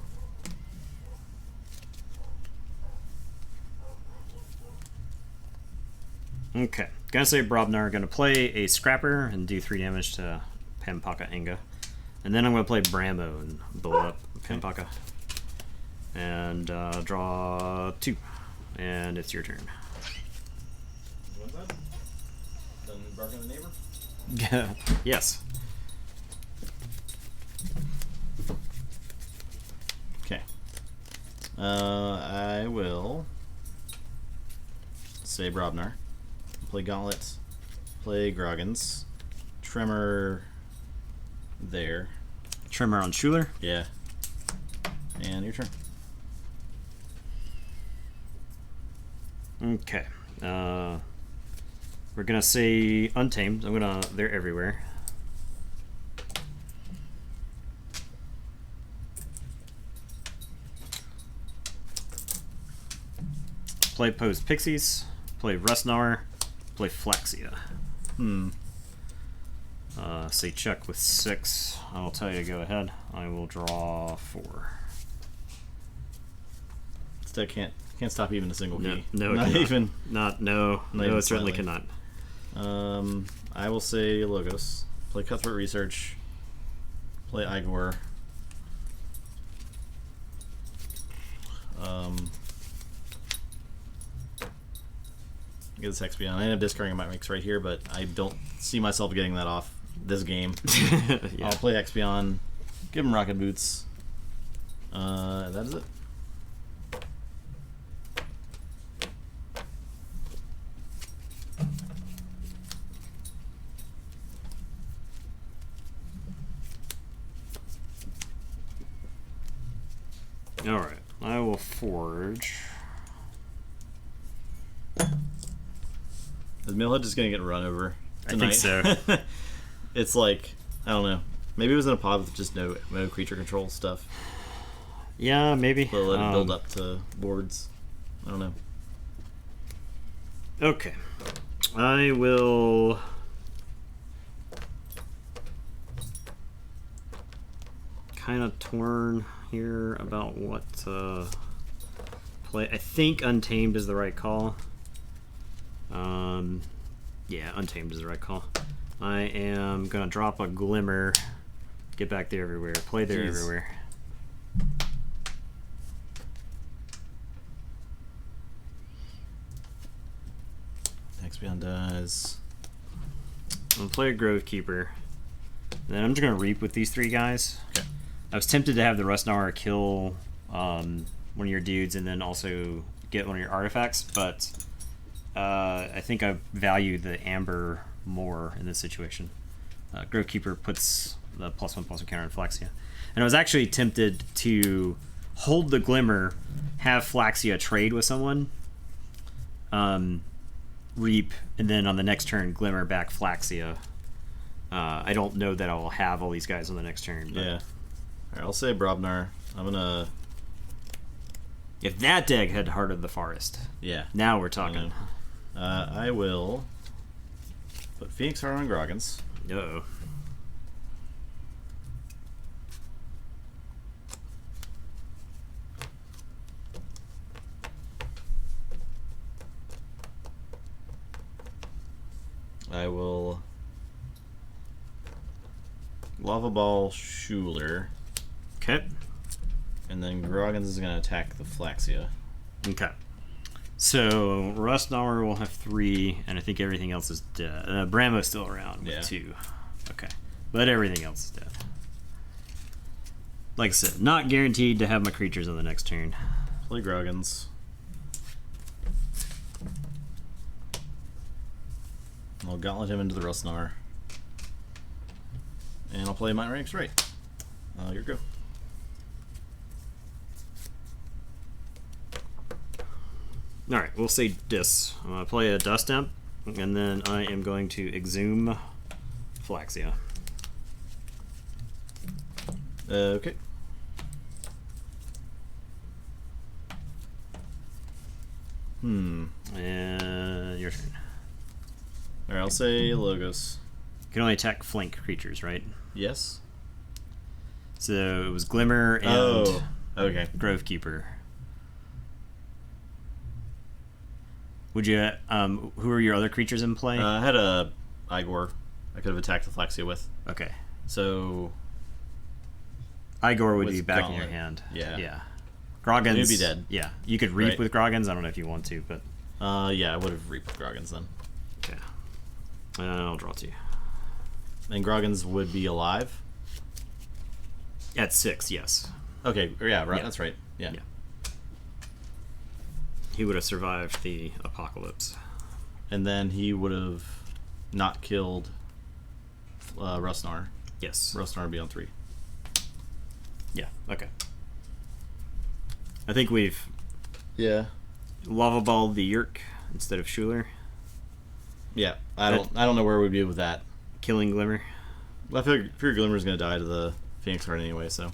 Okay, gonna say Brobnar. Gonna play a Scrapper and do 3 damage to Pampaka Anga. And then I'm gonna play Bramo and blow up Pampaka. And draw 2. And it's your turn. You want that? Then bark at the neighbor? Yes. Okay. I will say Brobnar. Play Gauntlet. Play Groggins. Tremor there. Tremor on Schuler? Yeah. And your turn. Okay. We're gonna say Untamed. They're everywhere. Play Posed Pixies. Play Rustnauer. Play Flaxia. Say check with 6. I'll tell you to go ahead. I will draw 4. Still can't stop even a single key. No, not even. No, it certainly cannot. I will say Logos. Play Cutthroat Research. Play Igor. Get this XP on. I end up discarding my mix right here, but I don't see myself getting that off this game. Yeah. I'll play Expion, give him Rocket Boots. That is it. Alright, I will forge. Is Millhead just gonna get run over tonight? I think so. It's like, I don't know. Maybe it was in a pod with just no creature control stuff. Yeah, maybe. But let it build up to boards. I don't know. Okay. I will... kind of torn here about what to play. I think Untamed is the right call. Yeah, Untamed is the right call. I am gonna drop a Glimmer, get back there everywhere, play there everywhere. Expion does. I'm gonna play a Grove Keeper. Then I'm just gonna Reap with these 3 guys. Okay. I was tempted to have the Rustnauer kill one of your dudes and then also get one of your artifacts, but I think I value the Amber more in this situation. Grove Keeper puts the +1/+1 counter on Flaxia. And I was actually tempted to hold the Glimmer, have Flaxia trade with someone, Reap, and then on the next turn Glimmer back Flaxia. I don't know that I will have all these guys on the next turn. But yeah. Alright, I'll say Brobnar. I'm gonna... If that deck had Heart of the Forest. Yeah. Now we're talking. I will put Phoenix Heart on Groggins. Uh-oh. I will Lava Ball Schuler. Okay. And then Groggins is going to attack the Flaxia. Okay. So Rustnauer will have 3, and I think everything else is dead. Bramo's still around with 2. Okay. But everything else is dead. Like I said, not guaranteed to have my creatures on the next turn. Play Groggins. I'll Gauntlet him into the Rustnauer. And I'll play Might Ranks right. Here we go. Alright, we'll say Dis. I'm going to play a Dust Imp, and then I am going to Exhume Flaxia. Okay. And your turn. Alright, I'll say Logos. You can only attack flank creatures, right? Yes. So it was Glimmer and okay. Grove Keeper. Would you? Who are your other creatures in play? I had a Igor. I could have attacked the Flaxia with. Okay. So Igor would be back in your hand. Yeah. Yeah. Groggins would be dead. Yeah. You could Reap with Groggins. I don't know if you want to, but. Yeah, I would have Reaped with Groggins then. Okay. And I'll draw 2. And Groggins would be alive. At 6, yes. Okay, yeah, right. Yeah. That's right. Yeah. He would have survived the apocalypse. And then he would have not killed Rustnar. Yes. Rustnar would be on 3. Yeah, okay. I think we've lava balled the Yerk instead of Schuler. Yeah, I don't know where we'd be with that. Killing Glimmer. Well, I figure Glimmer's going to die to the Phoenix card anyway, so.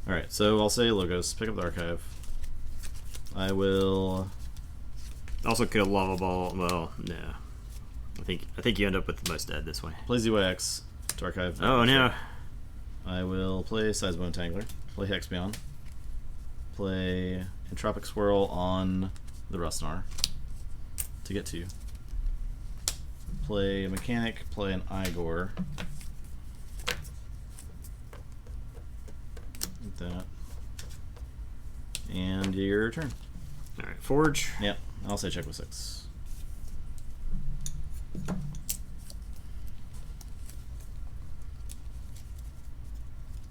Alright, so I'll say Logos, pick up the archive. I will... Also could have lava ball. Well, no. I think you end up with the most dead this way. Play ZYX to archive. Oh no. I will play Seismo Entangler. Play Hexbion. Play Entropic Swirl on the Rustnar to get 2. Play a Mechanic. Play an Igor. Like that. And your turn. All right, Forge. Yep. I'll say check with 6.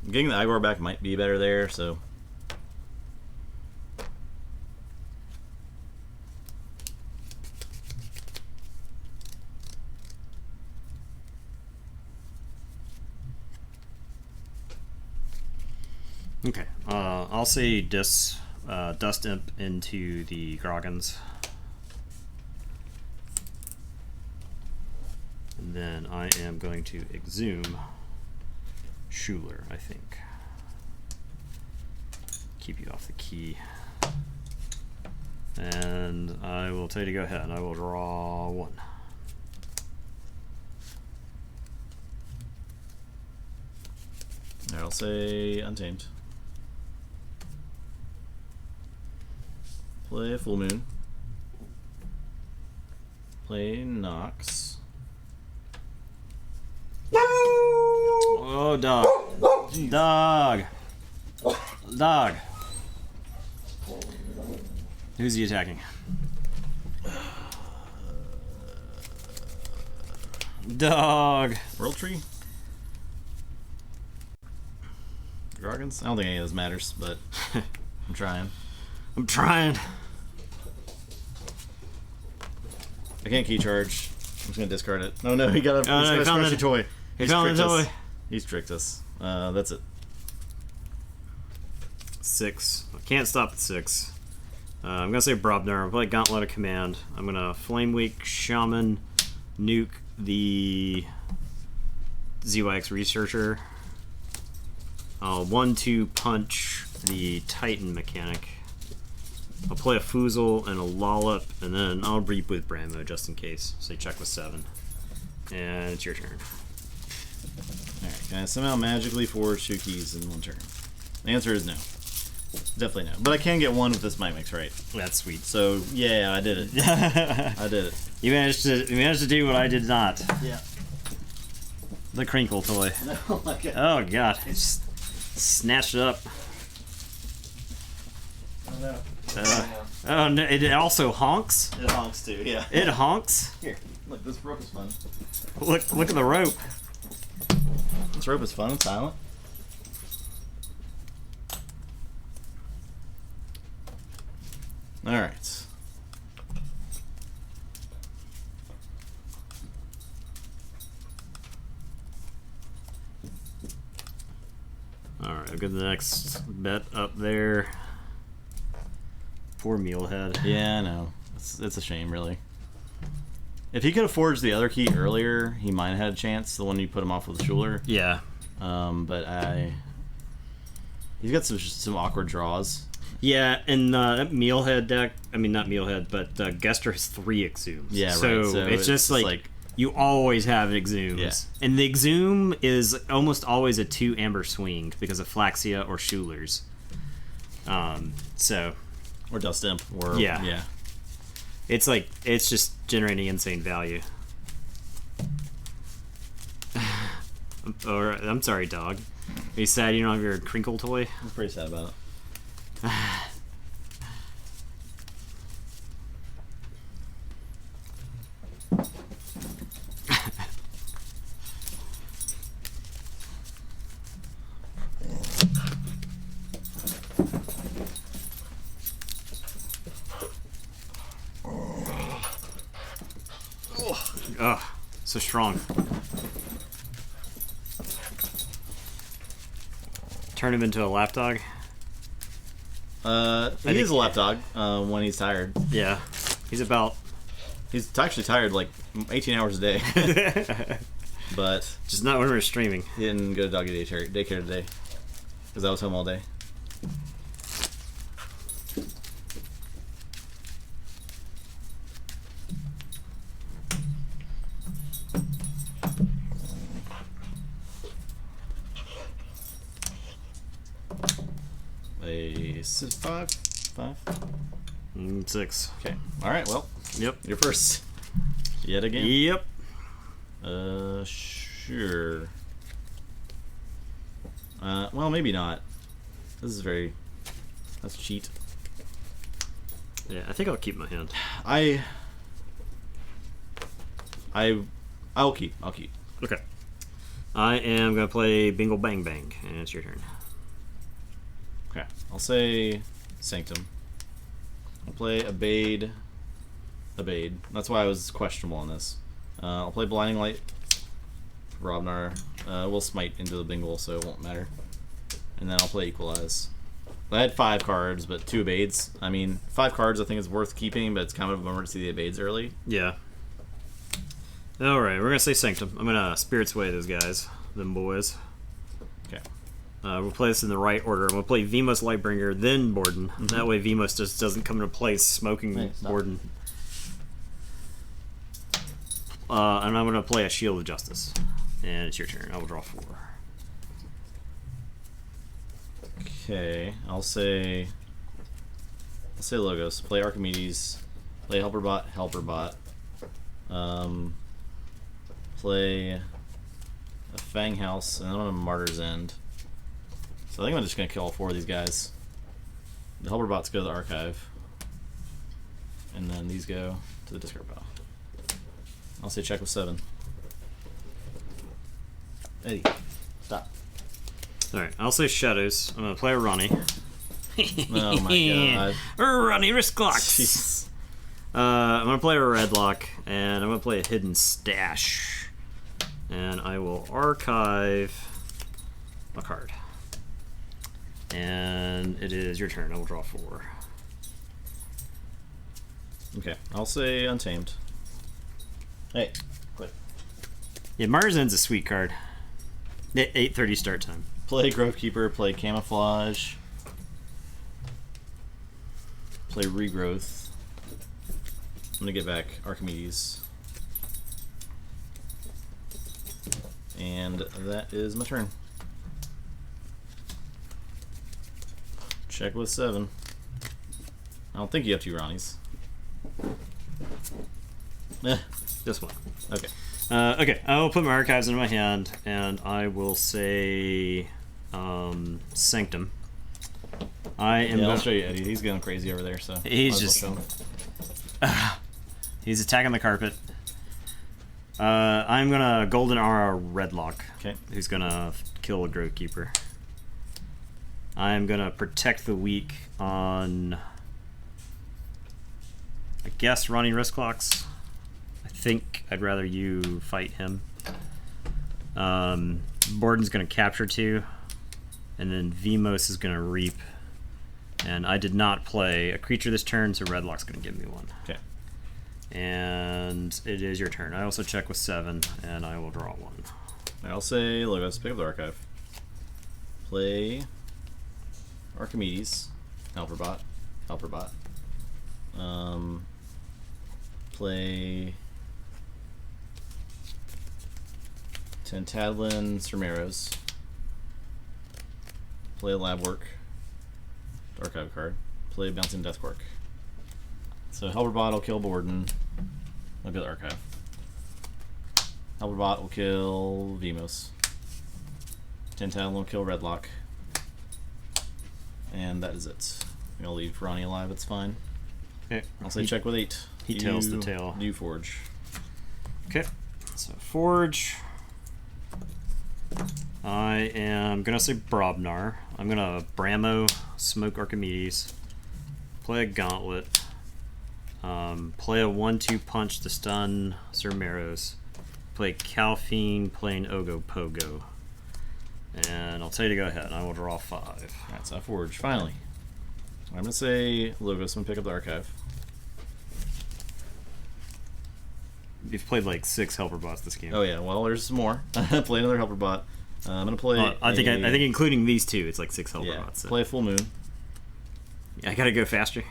Getting the Igor back might be better there, so. Okay. I'll say Dust Imp into the Groggins. And then I am going to Exhume Schuler, I think. Keep you off the key. And I will tell you to go ahead. I will draw 1. I'll say Untamed. Play Full Moon. Play Nox. Oh, dog. Jeez. Dog. Who's he attacking? Dog. World Tree? Groggins? I don't think any of this matters, but I'm trying. I can't key charge. I'm just gonna discard it. No, he got a scratchy toy. He found the toy. He's tricked us. That's it. 6. I can't stop at 6. I'm gonna say Brobnar. I'll play Gauntlet of Command. I'm gonna Flame Weak Shaman, nuke the ZYX Researcher. I'll 1-2 punch the Titan Mechanic. I'll play a Foozle and a Lollop, and then I'll reap with Bramo just in case. So you check with 7. And it's your turn. Alright, can I somehow magically forge 2 keys in 1 turn? The answer is no. Definitely no. But I can get 1 with this Might Mix, right? That's sweet. So, yeah, I did it. I did it. You managed to do what I did not. Yeah. The Crinkle toy. No, okay. Oh, God. I just snatched it up. Oh, no. Oh no! It also honks. It honks too. Yeah. It honks. Here, look. This rope is fun. Look at the rope. This rope is fun and silent. All right. All right. I'll get the next bet up there. Poor Mealhead. Yeah, I know. It's a shame, really. If he could have forged the other key earlier, he might have had a chance. The one you put him off with Schuler. Yeah. But he's got some awkward draws. Yeah, and that Mealhead deck. I mean, not Mealhead, but Gester has 3 Exhumes. Yeah, so right. So it's just like you always have Exhumes. Yeah. And the Exhume is almost always a 2 amber swing because of Flaxia or Schuler's. So. Or Dust Imp. Or, yeah. It's just generating insane value. Or I'm sorry, dog. Are you sad you don't have your Crinkle toy? I'm pretty sad about it. So strong. Turn him into a lapdog. He is a lapdog when he's tired. Yeah, he's actually tired like 18 hours a day. But just not when we're streaming. He didn't go to doggy daycare today because I was home all day. A 5? 6. Okay. All right. Well. Yep. You're first. Yet again. Yep. Sure. Well, maybe not. That's cheat. Yeah, I think I'll keep my hand. I'll keep. Okay. I am gonna play Bingle Bang Bang, and it's your turn. Okay. I'll say Sanctum. I'll play Abade. That's why I was questionable on this. I'll play Blinding Light. Robnar. We'll smite into the Bingle, so it won't matter. And then I'll play Equalize. I had 5 cards, but 2 Abades. I mean, 5 cards I think is worth keeping, but it's kind of a bummer to see the Abades early. Yeah. Alright, we're gonna say Sanctum. I'm gonna Spirit's Way those guys. Them boys. Okay. We'll play this in the right order. We'll play Vemos Lightbringer, then Borden. Mm-hmm. That way Vemos just doesn't come into play smoking Borden. And I'm going to play a Shield of Justice. And it's your turn. I will draw 4. Okay, I'll say Logos. Play Archimedes. Play Helperbot. Play a Fang House, and then I'm on a Martyr's End. So I think I'm just going to kill all 4 of these guys. The Helperbots go to the archive. And then these go to the discard pile. I'll say check with 7. Eddie, stop. Alright, I'll say Shadows. I'm going to play a Ronnie. Oh my god. Ronnie Risklocks! Jeez. I'm going to play a Redlock, and I'm going to play a Hidden Stash. And I will archive a card. And it is your turn. I will draw 4. Okay, I'll say Untamed. Hey, quit. Yeah, Martyr's End's a sweet card. 8:30 start time. Play Grovekeeper, play Camouflage. Play Regrowth. I'm gonna get back Archimedes. And that is my turn. Check with 7. I don't think you have 2 Ronnies. This one. Okay. Okay, I will put my archives into my hand, and I will say Sanctum. I'll show you Eddie. He's going crazy over there, so he's just he's attacking the carpet. I'm gonna Golden Aura Redlock. Okay. Who's gonna kill a Grovekeeper. I'm gonna protect the weak on, I guess, Ronnie Risklocks. I think I'd rather you fight him. Borden's gonna capture 2, and then Vemos is gonna reap. And I did not play a creature this turn, so Redlock's gonna give me 1. Okay. And it is your turn. I also check with 7, and I will draw 1. I'll say Logos, pick up the archive. Play Archimedes, Helperbot. Play Tantadlin, Cermeros. Play Lab Work, archive card. Play Bouncing Deathquark. So Helperbot will kill Borden. I'll get the archive. Helperbot will kill Vemos. Tantadlin will kill Redlock. And that is it. I'm gonna leave Ronnie alive, it's fine. Okay. I'll say check with 8. He tails the tail. New Forge. Okay. So Forge. I am gonna say Brobnar. I'm gonna Bramo, Smoke Archimedes, play a Gauntlet, play a 1/2 punch to stun Cermeros, play Calphine, playing Ogopogo. And I'll tell you to go ahead. I will draw 5. Alright, so I forge. Finally. I'm going to say Logos. I'm going to pick up the archive. You've played like 6 helper bots this game. Oh yeah, well there's more. Play another helper bot. I'm going to play... I think including these 2, it's like 6 helper bots. So. Play a full moon. Yeah, I got to go faster.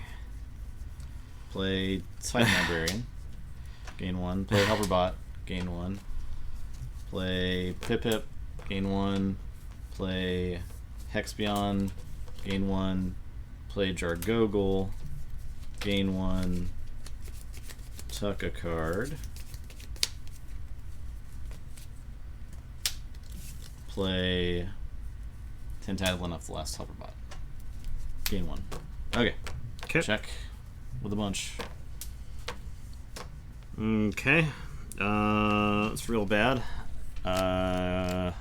Play Titan Librarian. Gain 1. Play helper bot. Gain 1. Play Pip. Gain 1. Play Hexbion. Gain 1. Play Jargogol. Gain 1. Tuck a card. Play Tentaculin off the last helper bot. Gain 1. Okay. Check with a bunch. Okay. It's real bad. I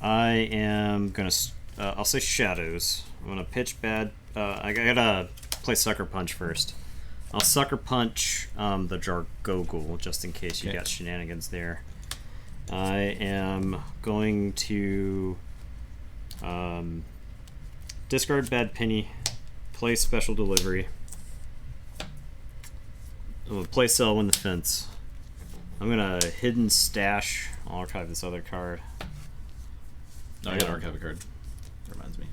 am gonna. I'll say shadows. I'm gonna pitch bad. I gotta play Sucker Punch first. I'll Sucker Punch the Jargogol just in case you got shenanigans there. I am going to discard Bad Penny, play Special Delivery. I'm gonna play Sell Win the Fence. I'm gonna Hidden Stash. I'll archive this other card. Oh, I gotta archive a card. Reminds me.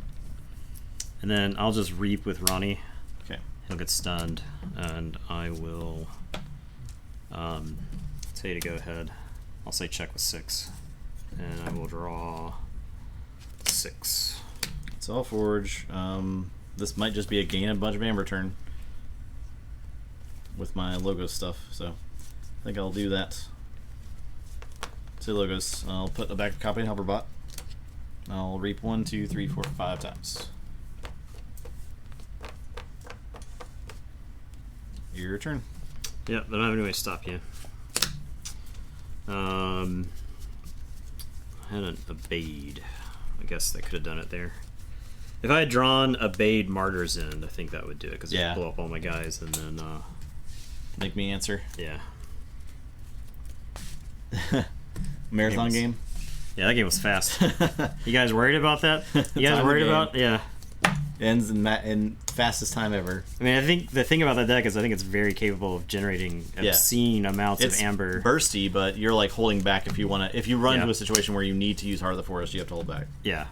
And then I'll just Reap with Ronnie. Okay. He'll get stunned, and I will tell you to go ahead. I'll say check with 6, and I will draw 6. It's all forge. This might just be a gain a bunch of amber turn with my Logos stuff, so I think I'll do that. Say Logos. I'll put a back copy in helper bot. I'll reap 1, 2, 3, 4, 5 times. Your turn. Yep, but I don't have any way to stop you. I had an Abade. I guess that could have done it there. If I had drawn Abade Martyr's End, I think that would do it, because it would blow up all my guys and then... Make me answer. Yeah. Marathon game? Yeah, that game was fast. You guys worried about that? You guys worried about? Yeah. Ends in fastest time ever. I mean, I think the thing about that deck is I think it's very capable of generating obscene amounts of amber. It's bursty, but you're like holding back if you want to. If you run into a situation where you need to use Heart of the Forest, you have to hold back. Yeah,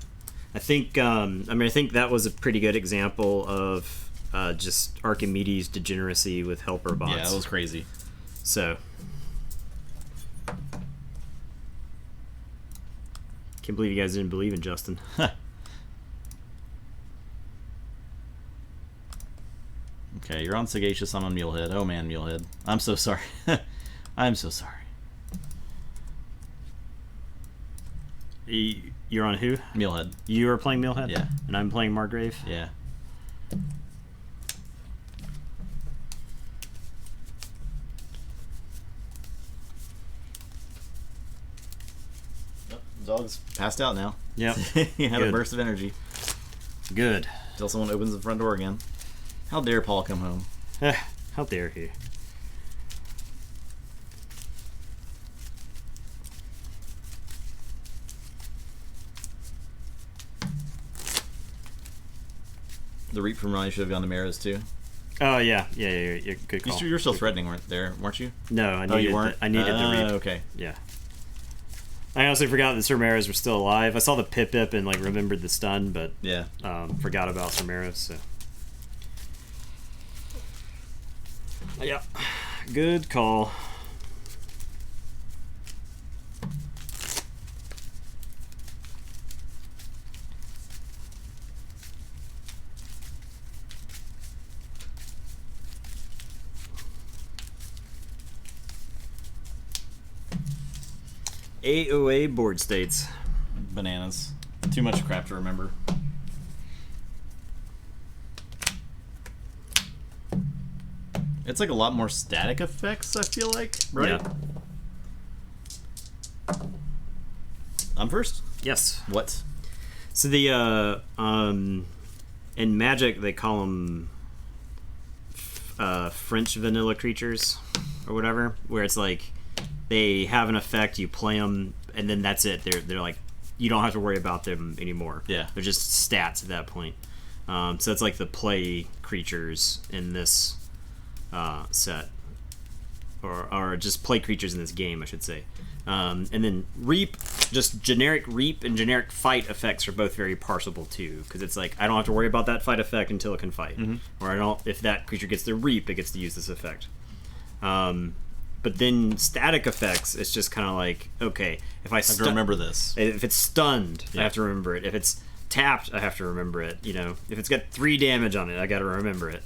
I think. I think that was a pretty good example of just Archimedes' degeneracy with helper bots. Yeah, that was crazy. So. Can't believe you guys didn't believe in Justin. Okay, you're on Sagacious, I'm on Mulehead. Oh man, Mulehead. I'm so sorry. I'm so sorry. You're on who? Mulehead. You are playing Mulehead? Yeah. And I'm playing Margrave? Yeah. Dog's passed out now. Yep. He had a burst of energy. Good. Until someone opens the front door again. How dare Paul come home? How dare he? The Reap from Ronnie should have gone to Maros too. Oh yeah, good call. You're still threatening, weren't you? No, I needed. You weren't. I needed the Reap. Okay. Yeah. I honestly forgot that Sir Maros were still alive. I saw the Pip and like remembered the stun, but forgot about Sir Maros. So. Yeah, good call. AOA board states. Bananas. Too much crap to remember. It's like a lot more static effects, I feel like, right? Yeah. I'm first? Yes. What? So the in Magic they call them French vanilla creatures or whatever, where it's like they have an effect. You play them, and then that's it. They're like, you don't have to worry about them anymore. Yeah, they're just stats at that point. So it's like the play creatures in this set, or just play creatures in this game, I should say. And then Reap, just generic Reap and generic Fight effects are both very parsable too, because it's like I don't have to worry about that Fight effect until it can fight, or I don't. If that creature gets the Reap, it gets to use this effect. But then static effects, it's just kind of like, okay, if I have to remember this. If it's stunned, I have to remember it. If it's tapped, I have to remember it. You know, if it's got 3 damage on it, I got to remember it.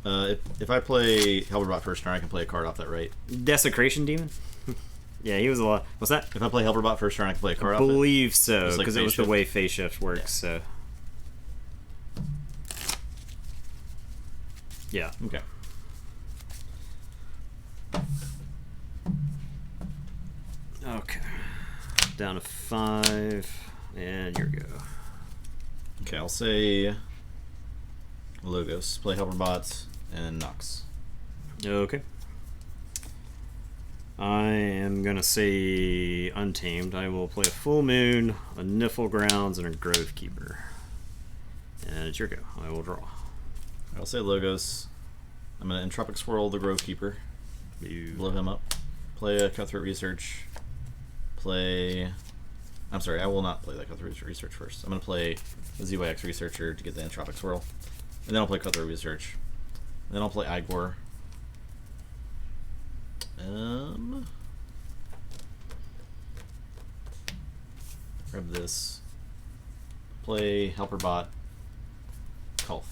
If I play Helperbot first turn, I can play a card off that, right? Desecration Demon. Yeah, he was a lot. What's that? If I play Helperbot first turn, I can play a card off it? I believe so, because like it was the way Phase Shift works. Yeah. So, yeah. Okay. Okay. Down to 5, and here we go. Okay, I'll say Logos. Play Helperbot and Nox. Okay. I am going to say Untamed. I will play a Full Moon, a Niffle Grounds, and a Grove Keeper. And it's your go. I will draw. I'll say Logos. I'm going to Entropic Swirl the Grove Keeper. Blow him up. Play a Cutthroat Research. I'm sorry, I will not play that Cutthroat Research first. I'm going to play the ZYX Researcher to get the Entropic Swirl. And then I'll play Cutthroat Research. And then I'll play Igor. Grab this. Play Helperbot. Kulf.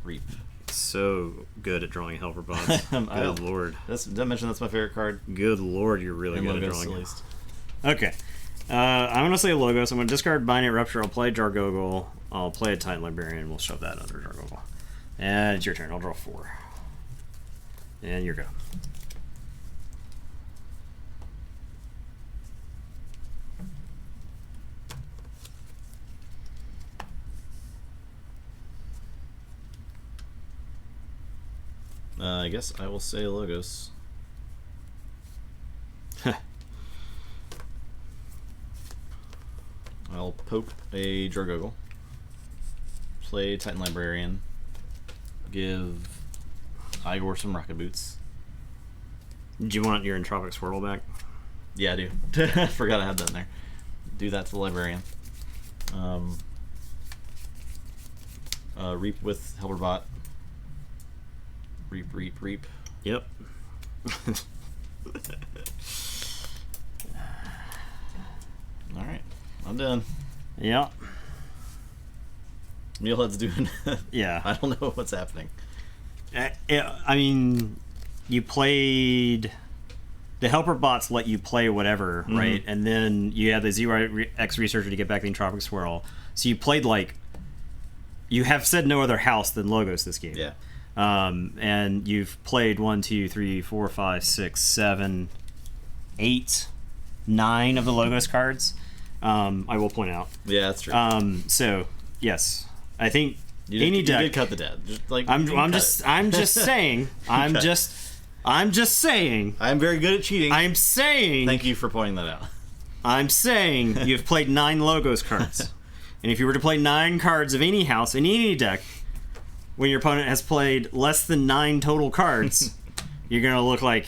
Reap. So good at drawing Helperbots. Good lord. Did I mention that's my favorite card? Good lord, you're really good at drawing it. Okay. I'm going to say Logos. I'm going to discard Binary Rupture. I'll play Jargogol. I'll play a Titan Librarian. We'll shove that under Jargogol. And it's your turn. I'll draw 4. And your go. I guess I will say Logos. I'll poke a Jargogol. Play Titan Librarian. Give Igor some Rocket Boots. Do you want your Entropic Swirl back? Yeah, I do. Forgot I had that in there. Do that to the Librarian. Reap with Helperbot. Reap, reap, reap. Yep. Alright. I'm done. Yeah. Mealhead's doing... Yeah. I don't know what's happening. I mean, you played... The Helperbots let you play whatever, right? And then you had the ZYX Researcher to get back the Entropic Swirl. So you played, like... You have said no other house than Logos this game. Yeah. And you've played 1, 2, 3, 4, 5, 6, 7, 8, 9 of the Logos cards. I will point out. Yeah, that's true. So yes, I think you did cut the dead. I'm just saying. I'm just saying. I'm very good at cheating. I'm saying. Thank you for pointing that out. I'm saying you've played 9 Logos cards, and if you were to play 9 cards of any house in any deck, when your opponent has played less than 9 total cards, you're gonna look like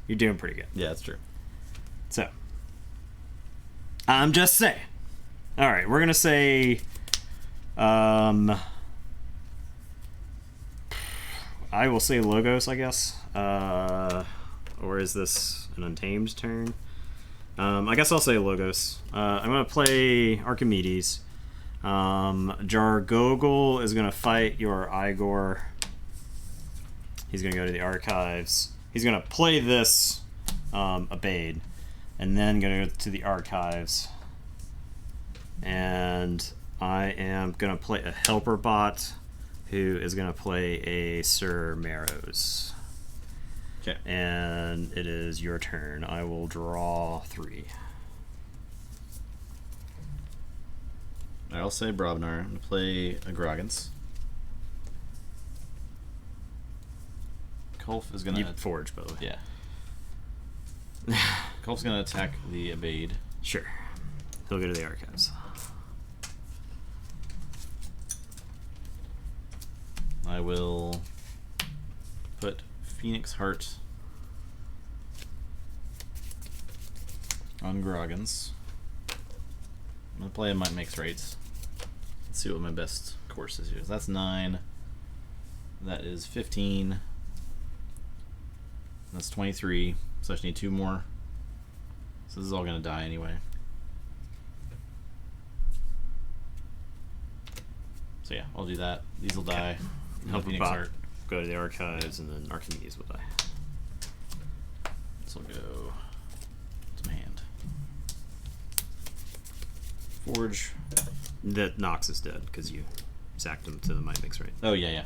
you're doing pretty good. Yeah, that's true. So, I'm just saying. All right, we're gonna say, I will say Logos, I guess. Or is this an Untamed turn? I guess I'll say Logos. I'm gonna play Archimedes. Jargogol is gonna fight your Igor. He's gonna go to the archives. He's gonna play this Abade, and then gonna go to the archives. And I am gonna play a Helperbot, who is gonna play a Sir Marrows. Okay. And it is your turn. I will draw 3. I'll say Brobnar. I'm going to play a Groggins. Kulf is going to... You forge, by the way. Yeah. Colt's gonna attack the evade. Sure. He'll go to the archives. I will put Phoenix Heart on Groggins. I'm gonna play Might Makes Rates. Let's see what my best course is here. So that's 9. That is 15. That's 23. So I just need 2 more. So this is all gonna die anyway. So yeah, I'll do that. These will die. Help Phoenix Heart. Go to the archives, and then Archimedes will die. This will go to my hand. Forge. That Nox is dead because you sacked him to the Might Makes Rate. Oh yeah.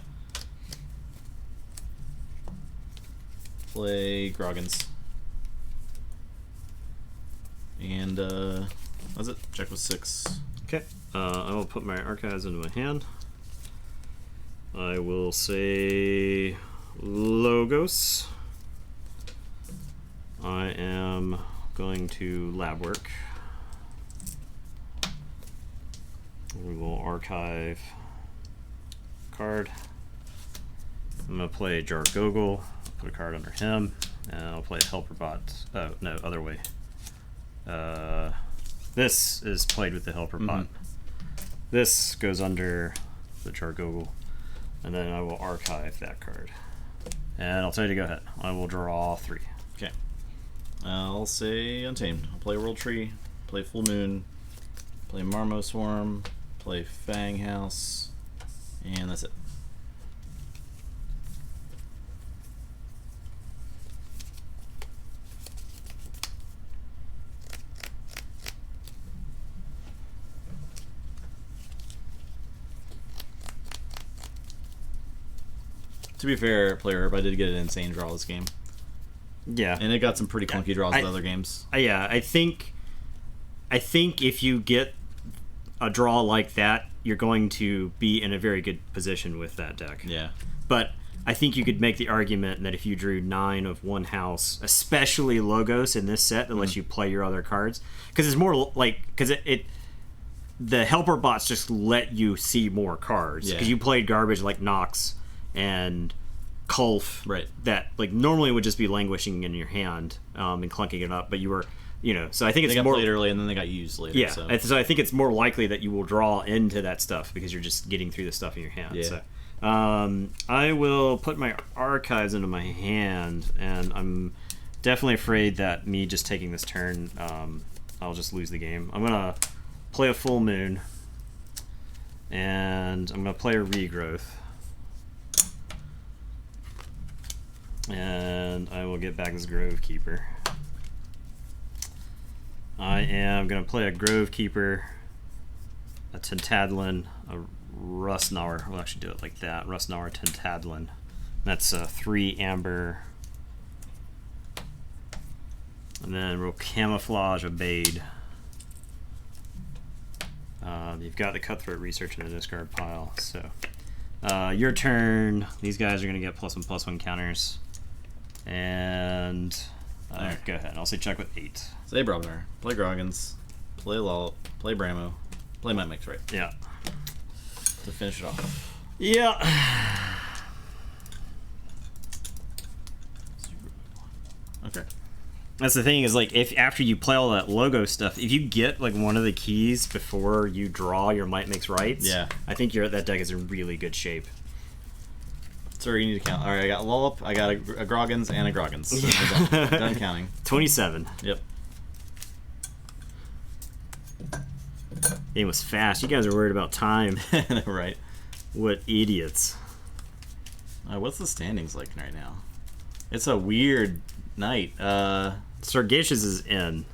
Play Groggins. And that's it. Check with 6. Okay. I will put my archives into my hand. I will say Logos. I am going to lab work. We will archive card. I'm going to play Jargogel. Put a card under him. And I'll play Helper Bot. Oh, no, other way. This is played with the Helper Bot. This goes under the Jargogel. And then I will archive that card. And I'll tell you to go ahead. I will draw 3. Okay. I'll say Untamed. I'll play World Tree, play Full Moon, play Marmo Swarm, play Fang House, and that's it. To be fair, Player Herb, I did get an insane draw this game. Yeah. And it got some pretty clunky draws with other games. Yeah, I think if you get a draw like that, you're going to be in a very good position with that deck. Yeah. But I think you could make the argument that if you drew 9 of one house, especially Logos in this set, that lets you play your other cards. Because it's more like... Because the Helper Bots just let you see more cards. Because you played garbage like Nox and Kulf, right? That like normally would just be languishing in your hand and clunking it up, but you were, So I think they got played early and then they got used later. Yeah, so. So I think it's more likely that you will draw into that stuff because you're just getting through the stuff in your hand. Yeah. So I will put my archives into my hand, and I'm definitely afraid that me just taking this turn, I'll just lose the game. I'm gonna play a Full Moon, and I'm gonna play a Regrowth. And I will get back this Grove Keeper. I am going to play a Grove Keeper, a Tentadlin, a Rustnauer. We'll actually do it like that. Rustnauer, Tentadlin. That's 3 amber. And then we'll Camouflage a Bade. You've got the Cutthroat Research in the discard pile. So your turn. These guys are going to get +1/+1 counters. And go ahead. I'll say check with 8. Say Brobner. Play Groggins. Play Lollop. Play Bramo. Play Might Makes Right. Yeah. To finish it off. Yeah. Okay. That's the thing is like if after you play all that logo stuff, if you get like one of the keys before you draw your Might Makes Rights, I think that deck is in really good shape. So you need to count. All right, I got Lollop, I got a Groggins, and a Groggins. So done counting. 27. Yep. Game was fast. You guys are worried about time. Right. What idiots. What's the standings like right now? It's a weird night. Sargacious is in.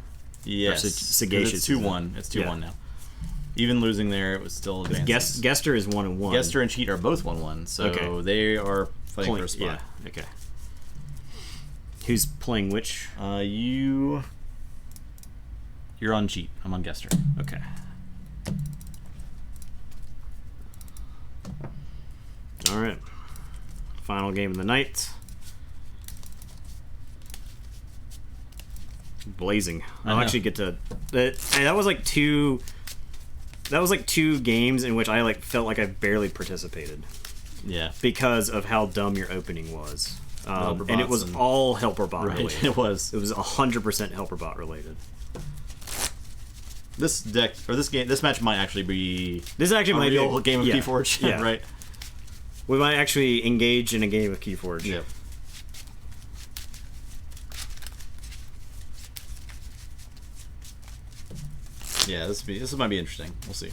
Yes. Sagacious. It's 2-1. It's 2-1 now. Even losing there, it was still advances. Gester is 1-1. Gester and Cheat are both 1-1, so they are fighting for a spot. Yeah. Okay. Who's playing which? You're on Cheat. I'm on Gester. Okay. All right. Final game of the night. blazing. I'll actually get to that was like two. That was like 2 games in which I like felt like I barely participated. Yeah. Because of how dumb your opening was. And it was all helper bot related. It was 100% helper bot related. This deck or this match might actually be might be a game of Keyforge. Yeah. Right. We might actually engage in a game of Keyforge. Yep. Yeah, this might be interesting. We'll see.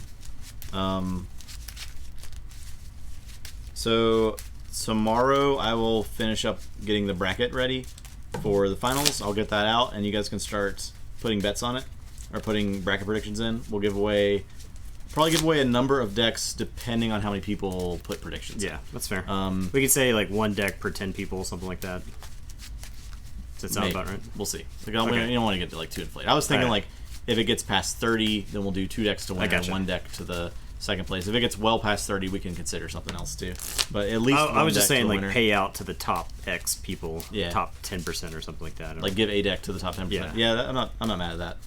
So tomorrow I will finish up getting the bracket ready for the finals. I'll get that out, and you guys can start putting bets on it or putting bracket predictions in. We'll probably give away a number of decks depending on how many people put predictions. Yeah, that's fair. We could say like 1 deck per 10 people, something like that. Does that sound about right? We'll see. Like, you don't want to get to like too inflated. I was thinking like if it gets past 30, then we'll do 2 decks to win and 1 deck to the second place. If it gets well past 30, we can consider something else too. But at least I was just saying like pay out to the top X people, top 10% or something like that. Like give a deck to the top 10%. Yeah, I'm not mad at that.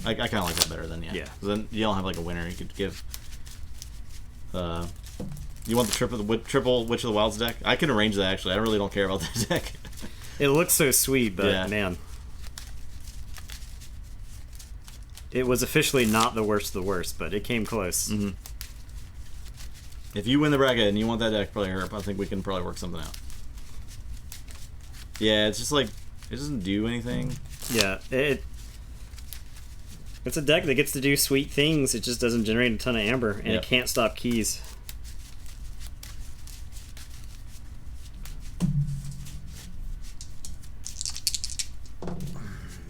I kind of like that better than then you don't have like a winner. You could give. You want the triple Witch of the Wilds deck? I can arrange that actually. I really don't care about that deck. It looks so sweet, but man. It was officially not the worst of the worst, but it came close. Mm-hmm. If you win the bracket and you want that deck, probably Herp, I think we can probably work something out. Yeah, it's just like it doesn't do anything. Yeah, it's a deck that gets to do sweet things. It just doesn't generate a ton of amber, and it can't stop keys.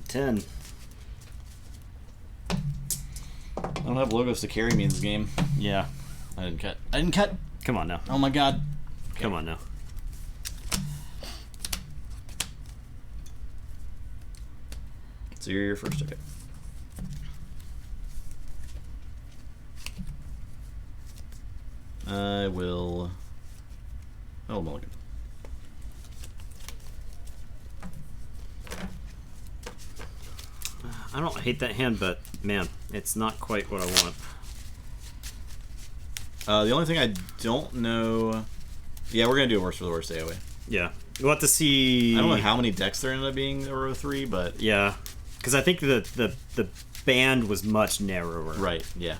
$10. I don't have logos to carry me in this game. Yeah. I didn't cut. Come on now. Oh my god. Okay. Come on now. So you're your first, okay. I will... Oh, mulligan. I don't hate that hand, but man, it's not quite what I want. The only thing I don't know... Yeah, we're going to do a worst for the worst AoE. Yeah. We'll have to see... I don't know how many decks there ended up being in row 3, but... Yeah. Because I think the band was much narrower. Right, yeah.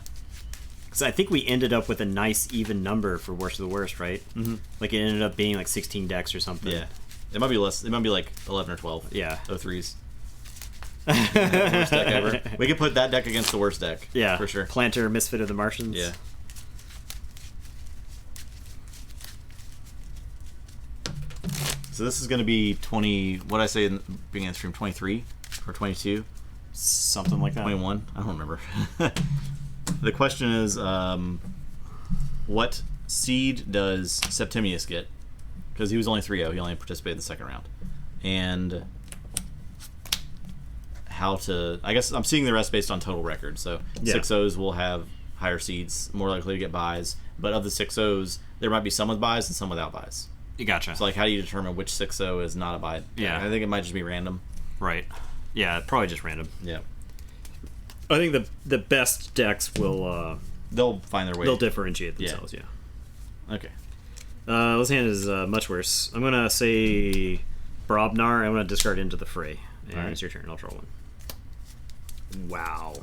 Because I think we ended up with a nice even number for worst of the worst, right? Mm-hmm. Like it ended up being like 16 decks or something. Yeah. It might be less. It might be like 11 or 12. Yeah. O3s. Worst deck ever. We could put that deck against the worst deck. Yeah. For sure. Planter, Misfit of the Martians. Yeah. So this is going to be 20... What did I say in the beginning of the stream? 23? Or 22? Something like that. 21? I don't remember. The question is, what seed does Septimius get? Because he was only 3-0. He only participated in the second round. And how to... I guess I'm seeing the rest based on total record. So 6-0s will have higher seeds, more likely to get buys. But of the 6-0s, there might be some with buys and some without buys. You gotcha. So like, how do you determine which 6-0 is not a buy? Yeah. I think it might just be random. Right. Yeah, probably just random. Yeah. I think the best decks will... they'll find their way. They'll differentiate themselves, yeah. Okay. This hand is much worse. I'm going to say Brobnar. I'm going to discard Into the Fray. And it's your turn. I'll draw one. Wow.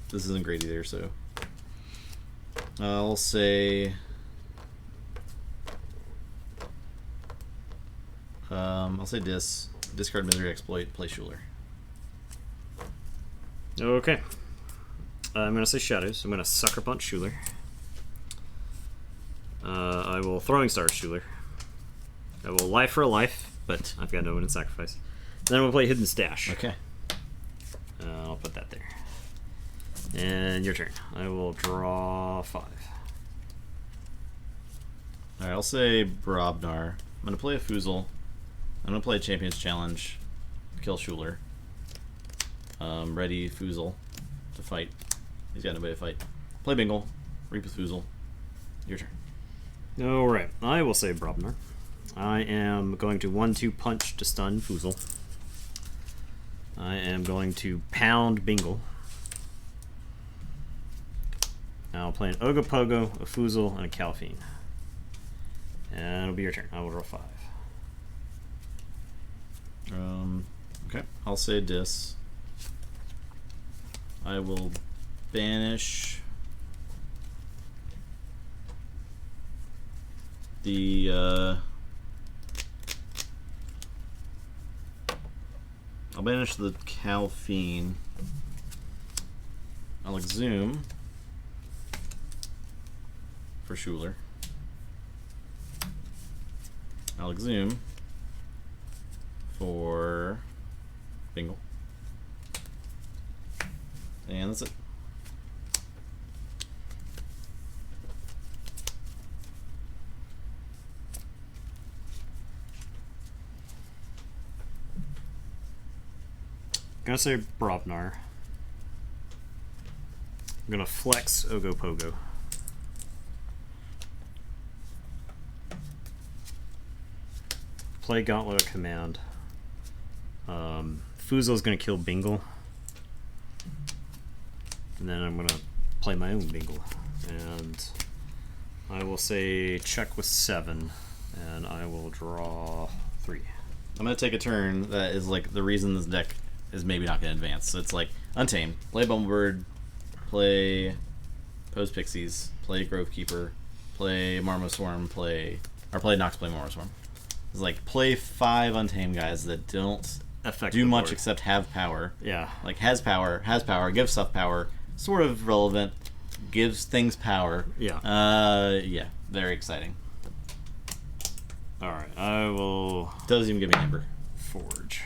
This isn't great either, so... I'll say... I'll say discard Misery Exploit, play Schuler. Okay. I'm going to say Shadows. I'm going to Sucker Punch Schuler. I will Throwing Star Schuler. I will Life for a Life, but I've got no one in Sacrifice. Then I'm going to play Hidden Stash. Okay. I'll put that there. And your turn. I will draw 5. Alright, I'll say Brobnar. I'm going to play a Foozle. I'm going to play a Champions Challenge. Kill Schuler. Ready Foozle to fight. He's got nobody to fight. Play Bingle. Reap with Foozle. Your turn. Alright, I will say Brobnar. I am going to 1-2 punch to stun Foozle. I am going to pound Bingle. Now I'll play an Ogopogo, a Foozle, and a Calfine. And it'll be your turn. I will roll 5. Okay, I'll say Dis. I will banish the I'll banish the Calfine. I'll exhume for Schuler. I'll exhume for Bingle. And that's it. I'm gonna say Brobnar. I'm gonna flex Ogopogo. Play Gauntlet of Command. Foozle's gonna kill Bingle. And then I'm gonna play my own Bingle. And I will say check with 7. And I will draw 3. I'm gonna take a turn that is like the reason this deck is maybe not gonna advance. So it's like Untamed, play Bumblebird, play Pose Pixies, play Grove Keeper, play Marmoswarm, play Nox, play Marmoswarm. It's like play 5 Untamed guys that don't do much except have power. Yeah. Like has power, gives stuff power, sort of relevant, gives things power. Yeah. Yeah, very exciting. Alright, I will... Doesn't even give me Amber. Forge.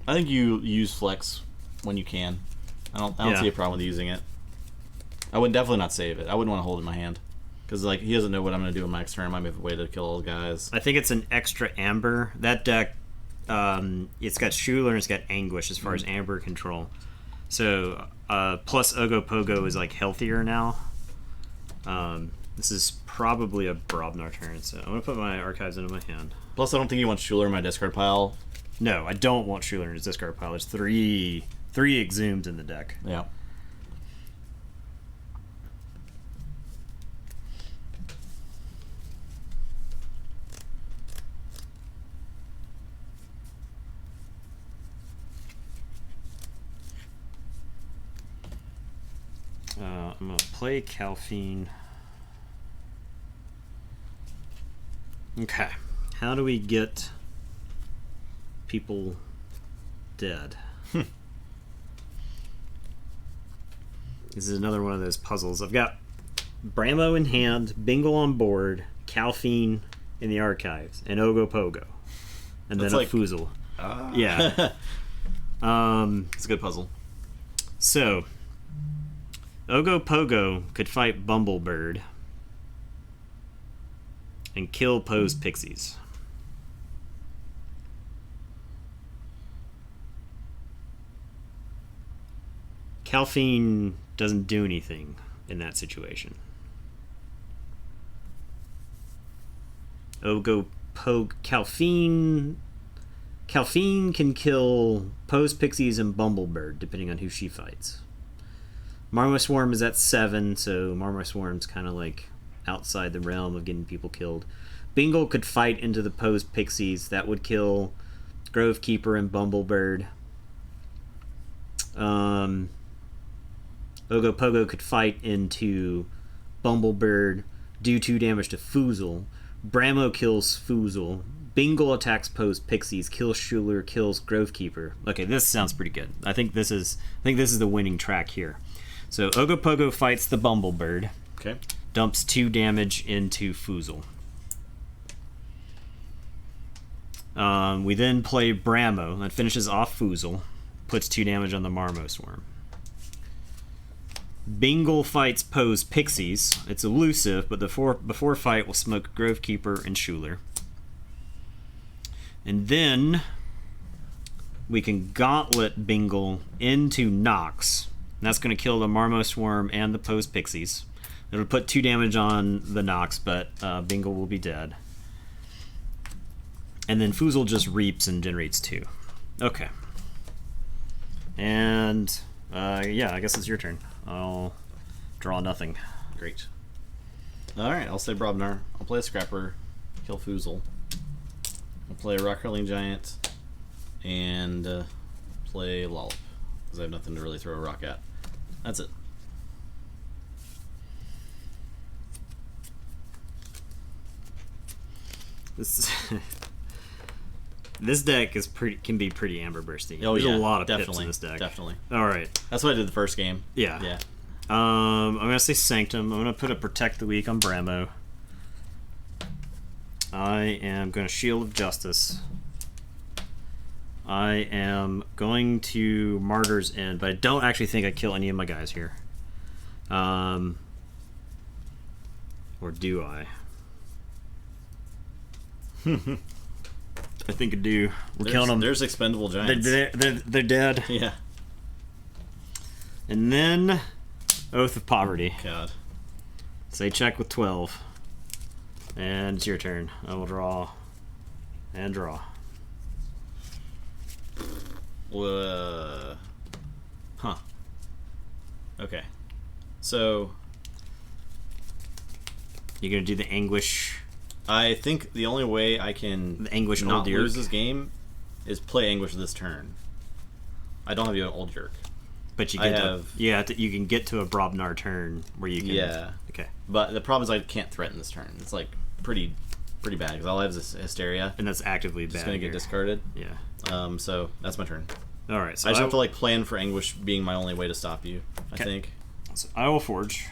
I think you use Flex when you can. I don't see a problem with using it. I would definitely not save it. I wouldn't want to hold it in my hand. Because like he doesn't know what I'm going to do in my next turn. I might have a way to kill all the guys. I think it's an extra Amber. That deck, it's got Schuler and it's got Anguish as far as Amber control. So, plus Ogopogo is like healthier now. This is probably a Brobnar turn. So I'm going to put my archives into my hand. Plus I don't think you want Schuler in my discard pile. No, I don't want Schuler in his discard pile. There's three Exhumed in the deck. Yeah. I'm going to play Calfine. Okay. How do we get people dead? This is another one of those puzzles. I've got Bramo in hand, Bingle on board, Calfine in the archives, and Ogopogo. And then a Foozle. Yeah. It's a good puzzle. So, Ogopogo could fight Bumblebird and kill Pose Pixies. Calfine doesn't do anything in that situation. Calfine can kill Pose Pixies and Bumblebird, depending on who she fights. Marmoswarm is at 7, so Marmoswarm's kind of like outside the realm of getting people killed. Bingle could fight into the Pose Pixies. That would kill Grove Keeper and Bumblebird. Ogopogo could fight into Bumblebird, do 2 damage to Foozle. Bramo kills Foozle. Bingle attacks Pose Pixies, kills Schuler, kills Grove Keeper. Okay, this sounds pretty good. I think this is the winning track here. So Ogopogo fights the Bumblebird. Okay. Dumps 2 damage into Foozle. We then play Bramo. That finishes off Foozle. Puts 2 damage on the Marmoswarm. Bingle fights Pose Pixies. It's elusive, but before fight will smoke Grove Keeper and Schuler. And then we can Gauntlet Bingle into Nox. And that's going to kill the Marmo Swarm and the Post Pixies. It'll put 2 damage on the Nox, but Bingle will be dead. And then Foozle just reaps and generates 2. Okay. And, yeah, I guess it's your turn. I'll draw nothing. Great. Alright, I'll say Brobnar. I'll play a Scrapper, kill Foozle. I'll play a Rock Hurling Giant, and play Lollop, because I have nothing to really throw a rock at. That's it. This deck is can be pretty Amber Bursty. Oh, There's yeah, a lot of definitely, pips in this deck. Definitely. All right. That's what I did the first game. Yeah. Yeah. I'm going to say Sanctum. I'm going to put a Protect the Weak on Bramo. I am going to Shield of Justice. I am going to Martyr's End, but I don't actually think I kill any of my guys here. Or do I? I think I do. We're killing them. There's expendable giants. They're dead. Yeah. And then Oath of Poverty. God. Say check with 12. And it's your turn. I will draw. And draw. Huh. Okay. So you're gonna do the Anguish. I think the only way I can the Anguish not Old Yerk. lose this game is play Anguish this turn. I don't have you an Old Yerk. But you can get to a Brobnar turn where you can. Yeah. Okay. But the problem is I can't threaten this turn. It's like pretty bad because all I have is Hysteria. And that's actively bad. It's going to get discarded. Yeah. So that's my turn. All right. So I just have to like plan for Anguish being my only way to stop you. I think. So I will Forge.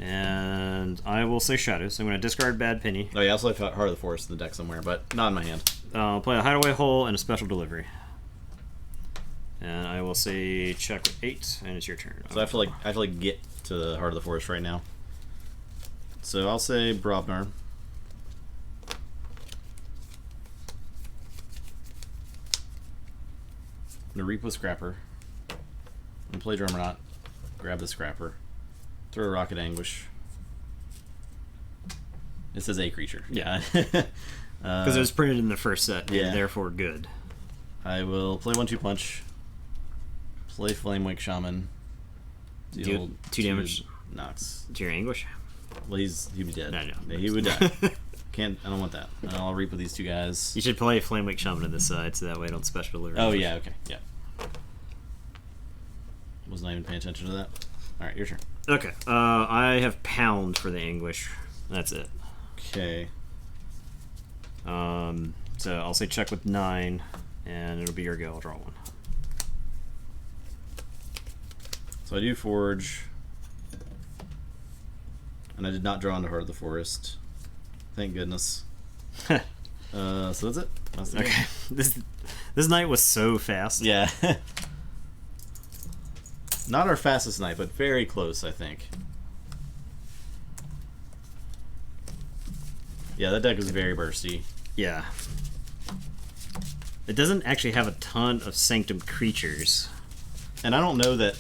And I will say Shadows. I'm going to discard Bad Penny. Oh yeah, I also have Heart of the Forest in the deck somewhere, but not in my hand. I'll play a Hideaway Hole and a Special Delivery. And I will say check with 8, and it's your turn. So I have to like get to the Heart of the Forest right now. So I'll say Brobnar. I'm gonna Reap with Scrapper. I'm gonna play Drummerknot. Grab the Scrapper. Throw a Rocket Anguish. It says a creature. Yeah. Because it was printed in the first set, and therefore good. I will play 1-2 Punch. Play Flamewake Shaman. Deal 2 damage. Nox. To your Anguish? Well, he'd be dead. I know. Yeah, he would die. I don't want that. And I'll Reap with these 2 guys. You should play Flamewake Shaman to this side, so that way I don't special deliver. Oh, yeah, okay. Yeah. Was not even paying attention to that. Alright, your turn. Okay. I have Pound for the Anguish. That's it. Okay. So I'll say check with 9, and it'll be your go. I'll draw 1. So I do Forge. And I did not draw into Heart of the Forest. Thank goodness. So that's it. That's the okay. game. This night was so fast. Yeah. Not our fastest night, but very close, I think. Yeah, that deck is very bursty. Yeah. It doesn't actually have a ton of Sanctum creatures. And I don't know that...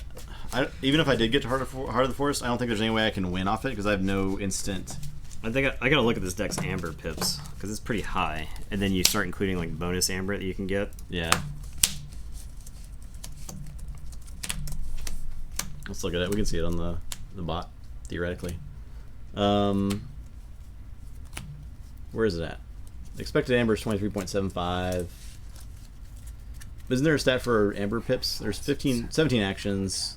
even if I did get to Heart of the Forest, I don't think there's any way I can win off it, because I have no instant... I think I gotta look at this deck's Amber pips, because it's pretty high. And then you start including like bonus Amber that you can get. Yeah. Let's look at it. We can see it on the bot, theoretically. Where is it at? Expected Amber is 23.75. Isn't there a stat for Amber pips? There's 17 actions.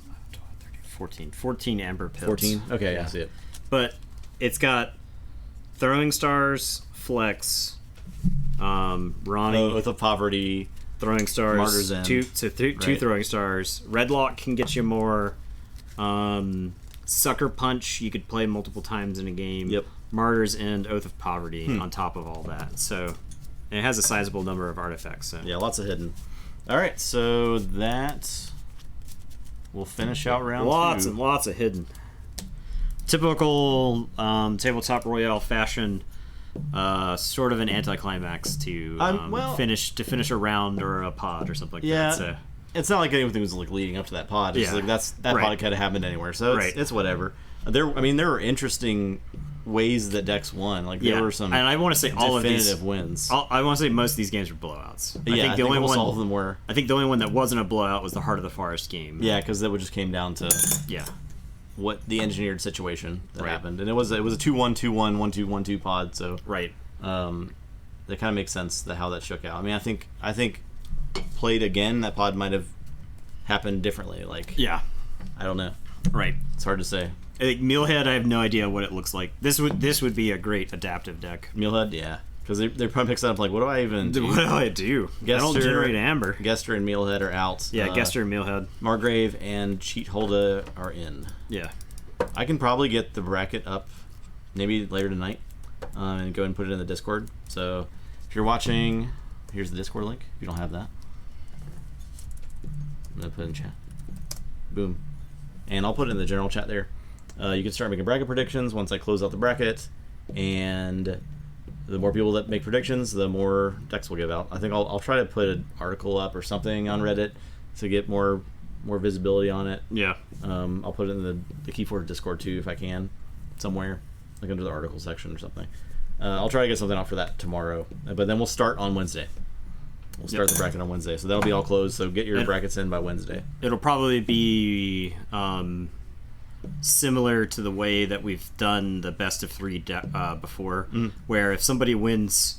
14 Amber pips. 14? Okay, yeah, I see it. But it's got Throwing Stars, Flex, Ronnie. Oath of Poverty. Throwing Stars. Martyr's End. Two Throwing Stars. Redlock can get you more. Sucker Punch you could play multiple times in a game. Yep. Martyr's End, Oath of Poverty on top of all that. So it has a sizable number of artifacts. So. Yeah, lots of hidden. All right, so that will finish out round 2. Lots and lots of hidden. Typical Tabletop Royale fashion. sort of an anticlimax to finish a round or a pod or something like that. So. It's not like anything was like leading up to that pod. It's like that pod could have happened anywhere. So it's whatever. There were interesting ways that decks won. Like there were some, and I want to say all of these definitive wins. I want to say most of these games were blowouts. I think the only one, all of them were. I think the only one that wasn't a blowout was the Heart of the Forest game. Yeah, because that just came down to what the engineered situation that happened, and it was a 2-1, 2-1, 1-2, 1-2 pod. So that kind of makes sense how that shook out. I mean, I think played again, that pod might have happened differently. Like I don't know. Right, it's hard to say. I think Mealhead, I have no idea what it looks like. This would be a great adaptive deck. Mealhead, yeah. Because they probably picks up like, what do I even do? What do I do? Gester, I don't generate amber. Gester and Mealhead are out. Yeah, Gester and Mealhead. Margrave and Cheat Holda are in. Yeah. I can probably get the bracket up maybe later tonight and go and put it in the Discord. So if you're watching, here's the Discord link. If you don't have that, I'm going to put it in chat. Boom. And I'll put it in the general chat there. You can start making bracket predictions once I close out the bracket, and the more people that make predictions, the more decks we'll give out. I think I'll try to put an article up or something on Reddit to get more visibility on it. Yeah. I'll put it in the Keyforge Discord too if I can, somewhere, like under the article section or something. I'll try to get something out for that tomorrow, but then we'll start on Wednesday. We'll start the bracket on Wednesday, so that'll be all closed. So get your brackets in by Wednesday. It'll probably be similar to the way that we've done the best of three before, where if somebody wins,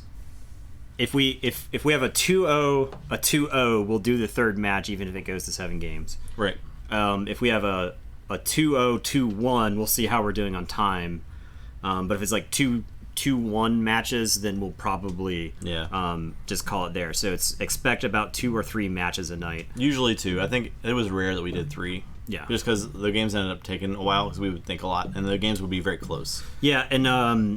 if we have a 2-0, we'll do the third match even if it goes to 7 games. Right. If we have a 2-0, 2-1, we'll see how we're doing on time. But if it's like 2-1 matches, then we'll probably just call it there. So expect about 2 or 3 matches a night. Usually 2. I think it was rare that we did 3. Yeah. Just because the games ended up taking a while because we would think a lot, and the games would be very close. Yeah, and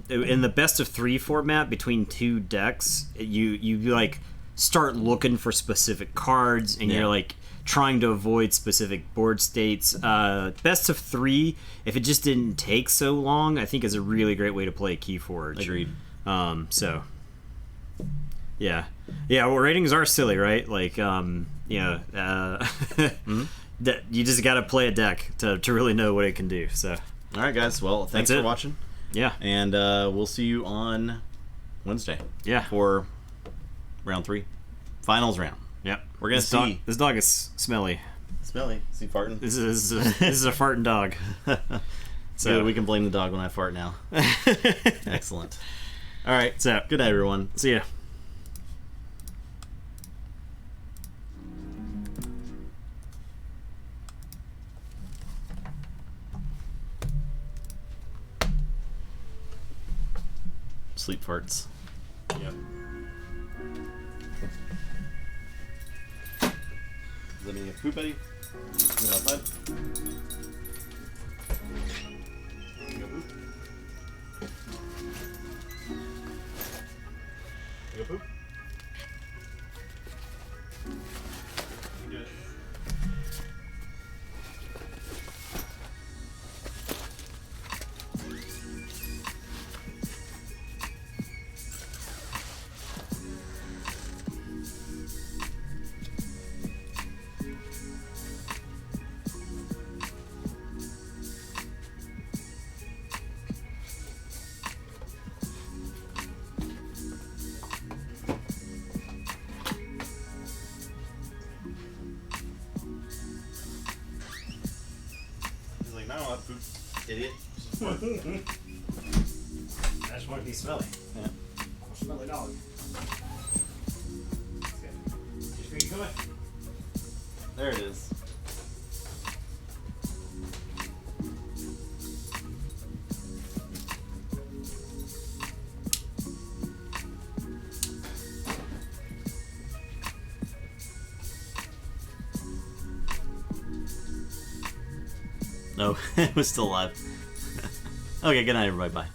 in the best of 3 format between 2 decks, you like start looking for specific cards, and you're like trying to avoid specific board states. Best of 3, if it just didn't take so long, I think is a really great way to play Keyforge. Agreed. So yeah, well, ratings are silly, right? Like that you just got to play a deck to really know what it can do. So all right, guys, well, thanks for watching. Yeah, and we'll see you on Wednesday for round 3, finals round. Yep. We're gonna see. This dog is smelly. Smelly? Is he farting? This is a farting dog. So yeah, we can blame the dog when I fart now. Excellent. All right. So good night, everyone. See ya. Sleep farts. Yep. Does that mean you have poop, Eddie? Get outside. You go poop? You go poop? You do it. I don't have poop, idiot. I just want to be smelly. Yeah. I'm a smelly dog. Just read to it. There it is. No, it was still alive. Okay, good night, everybody. Bye.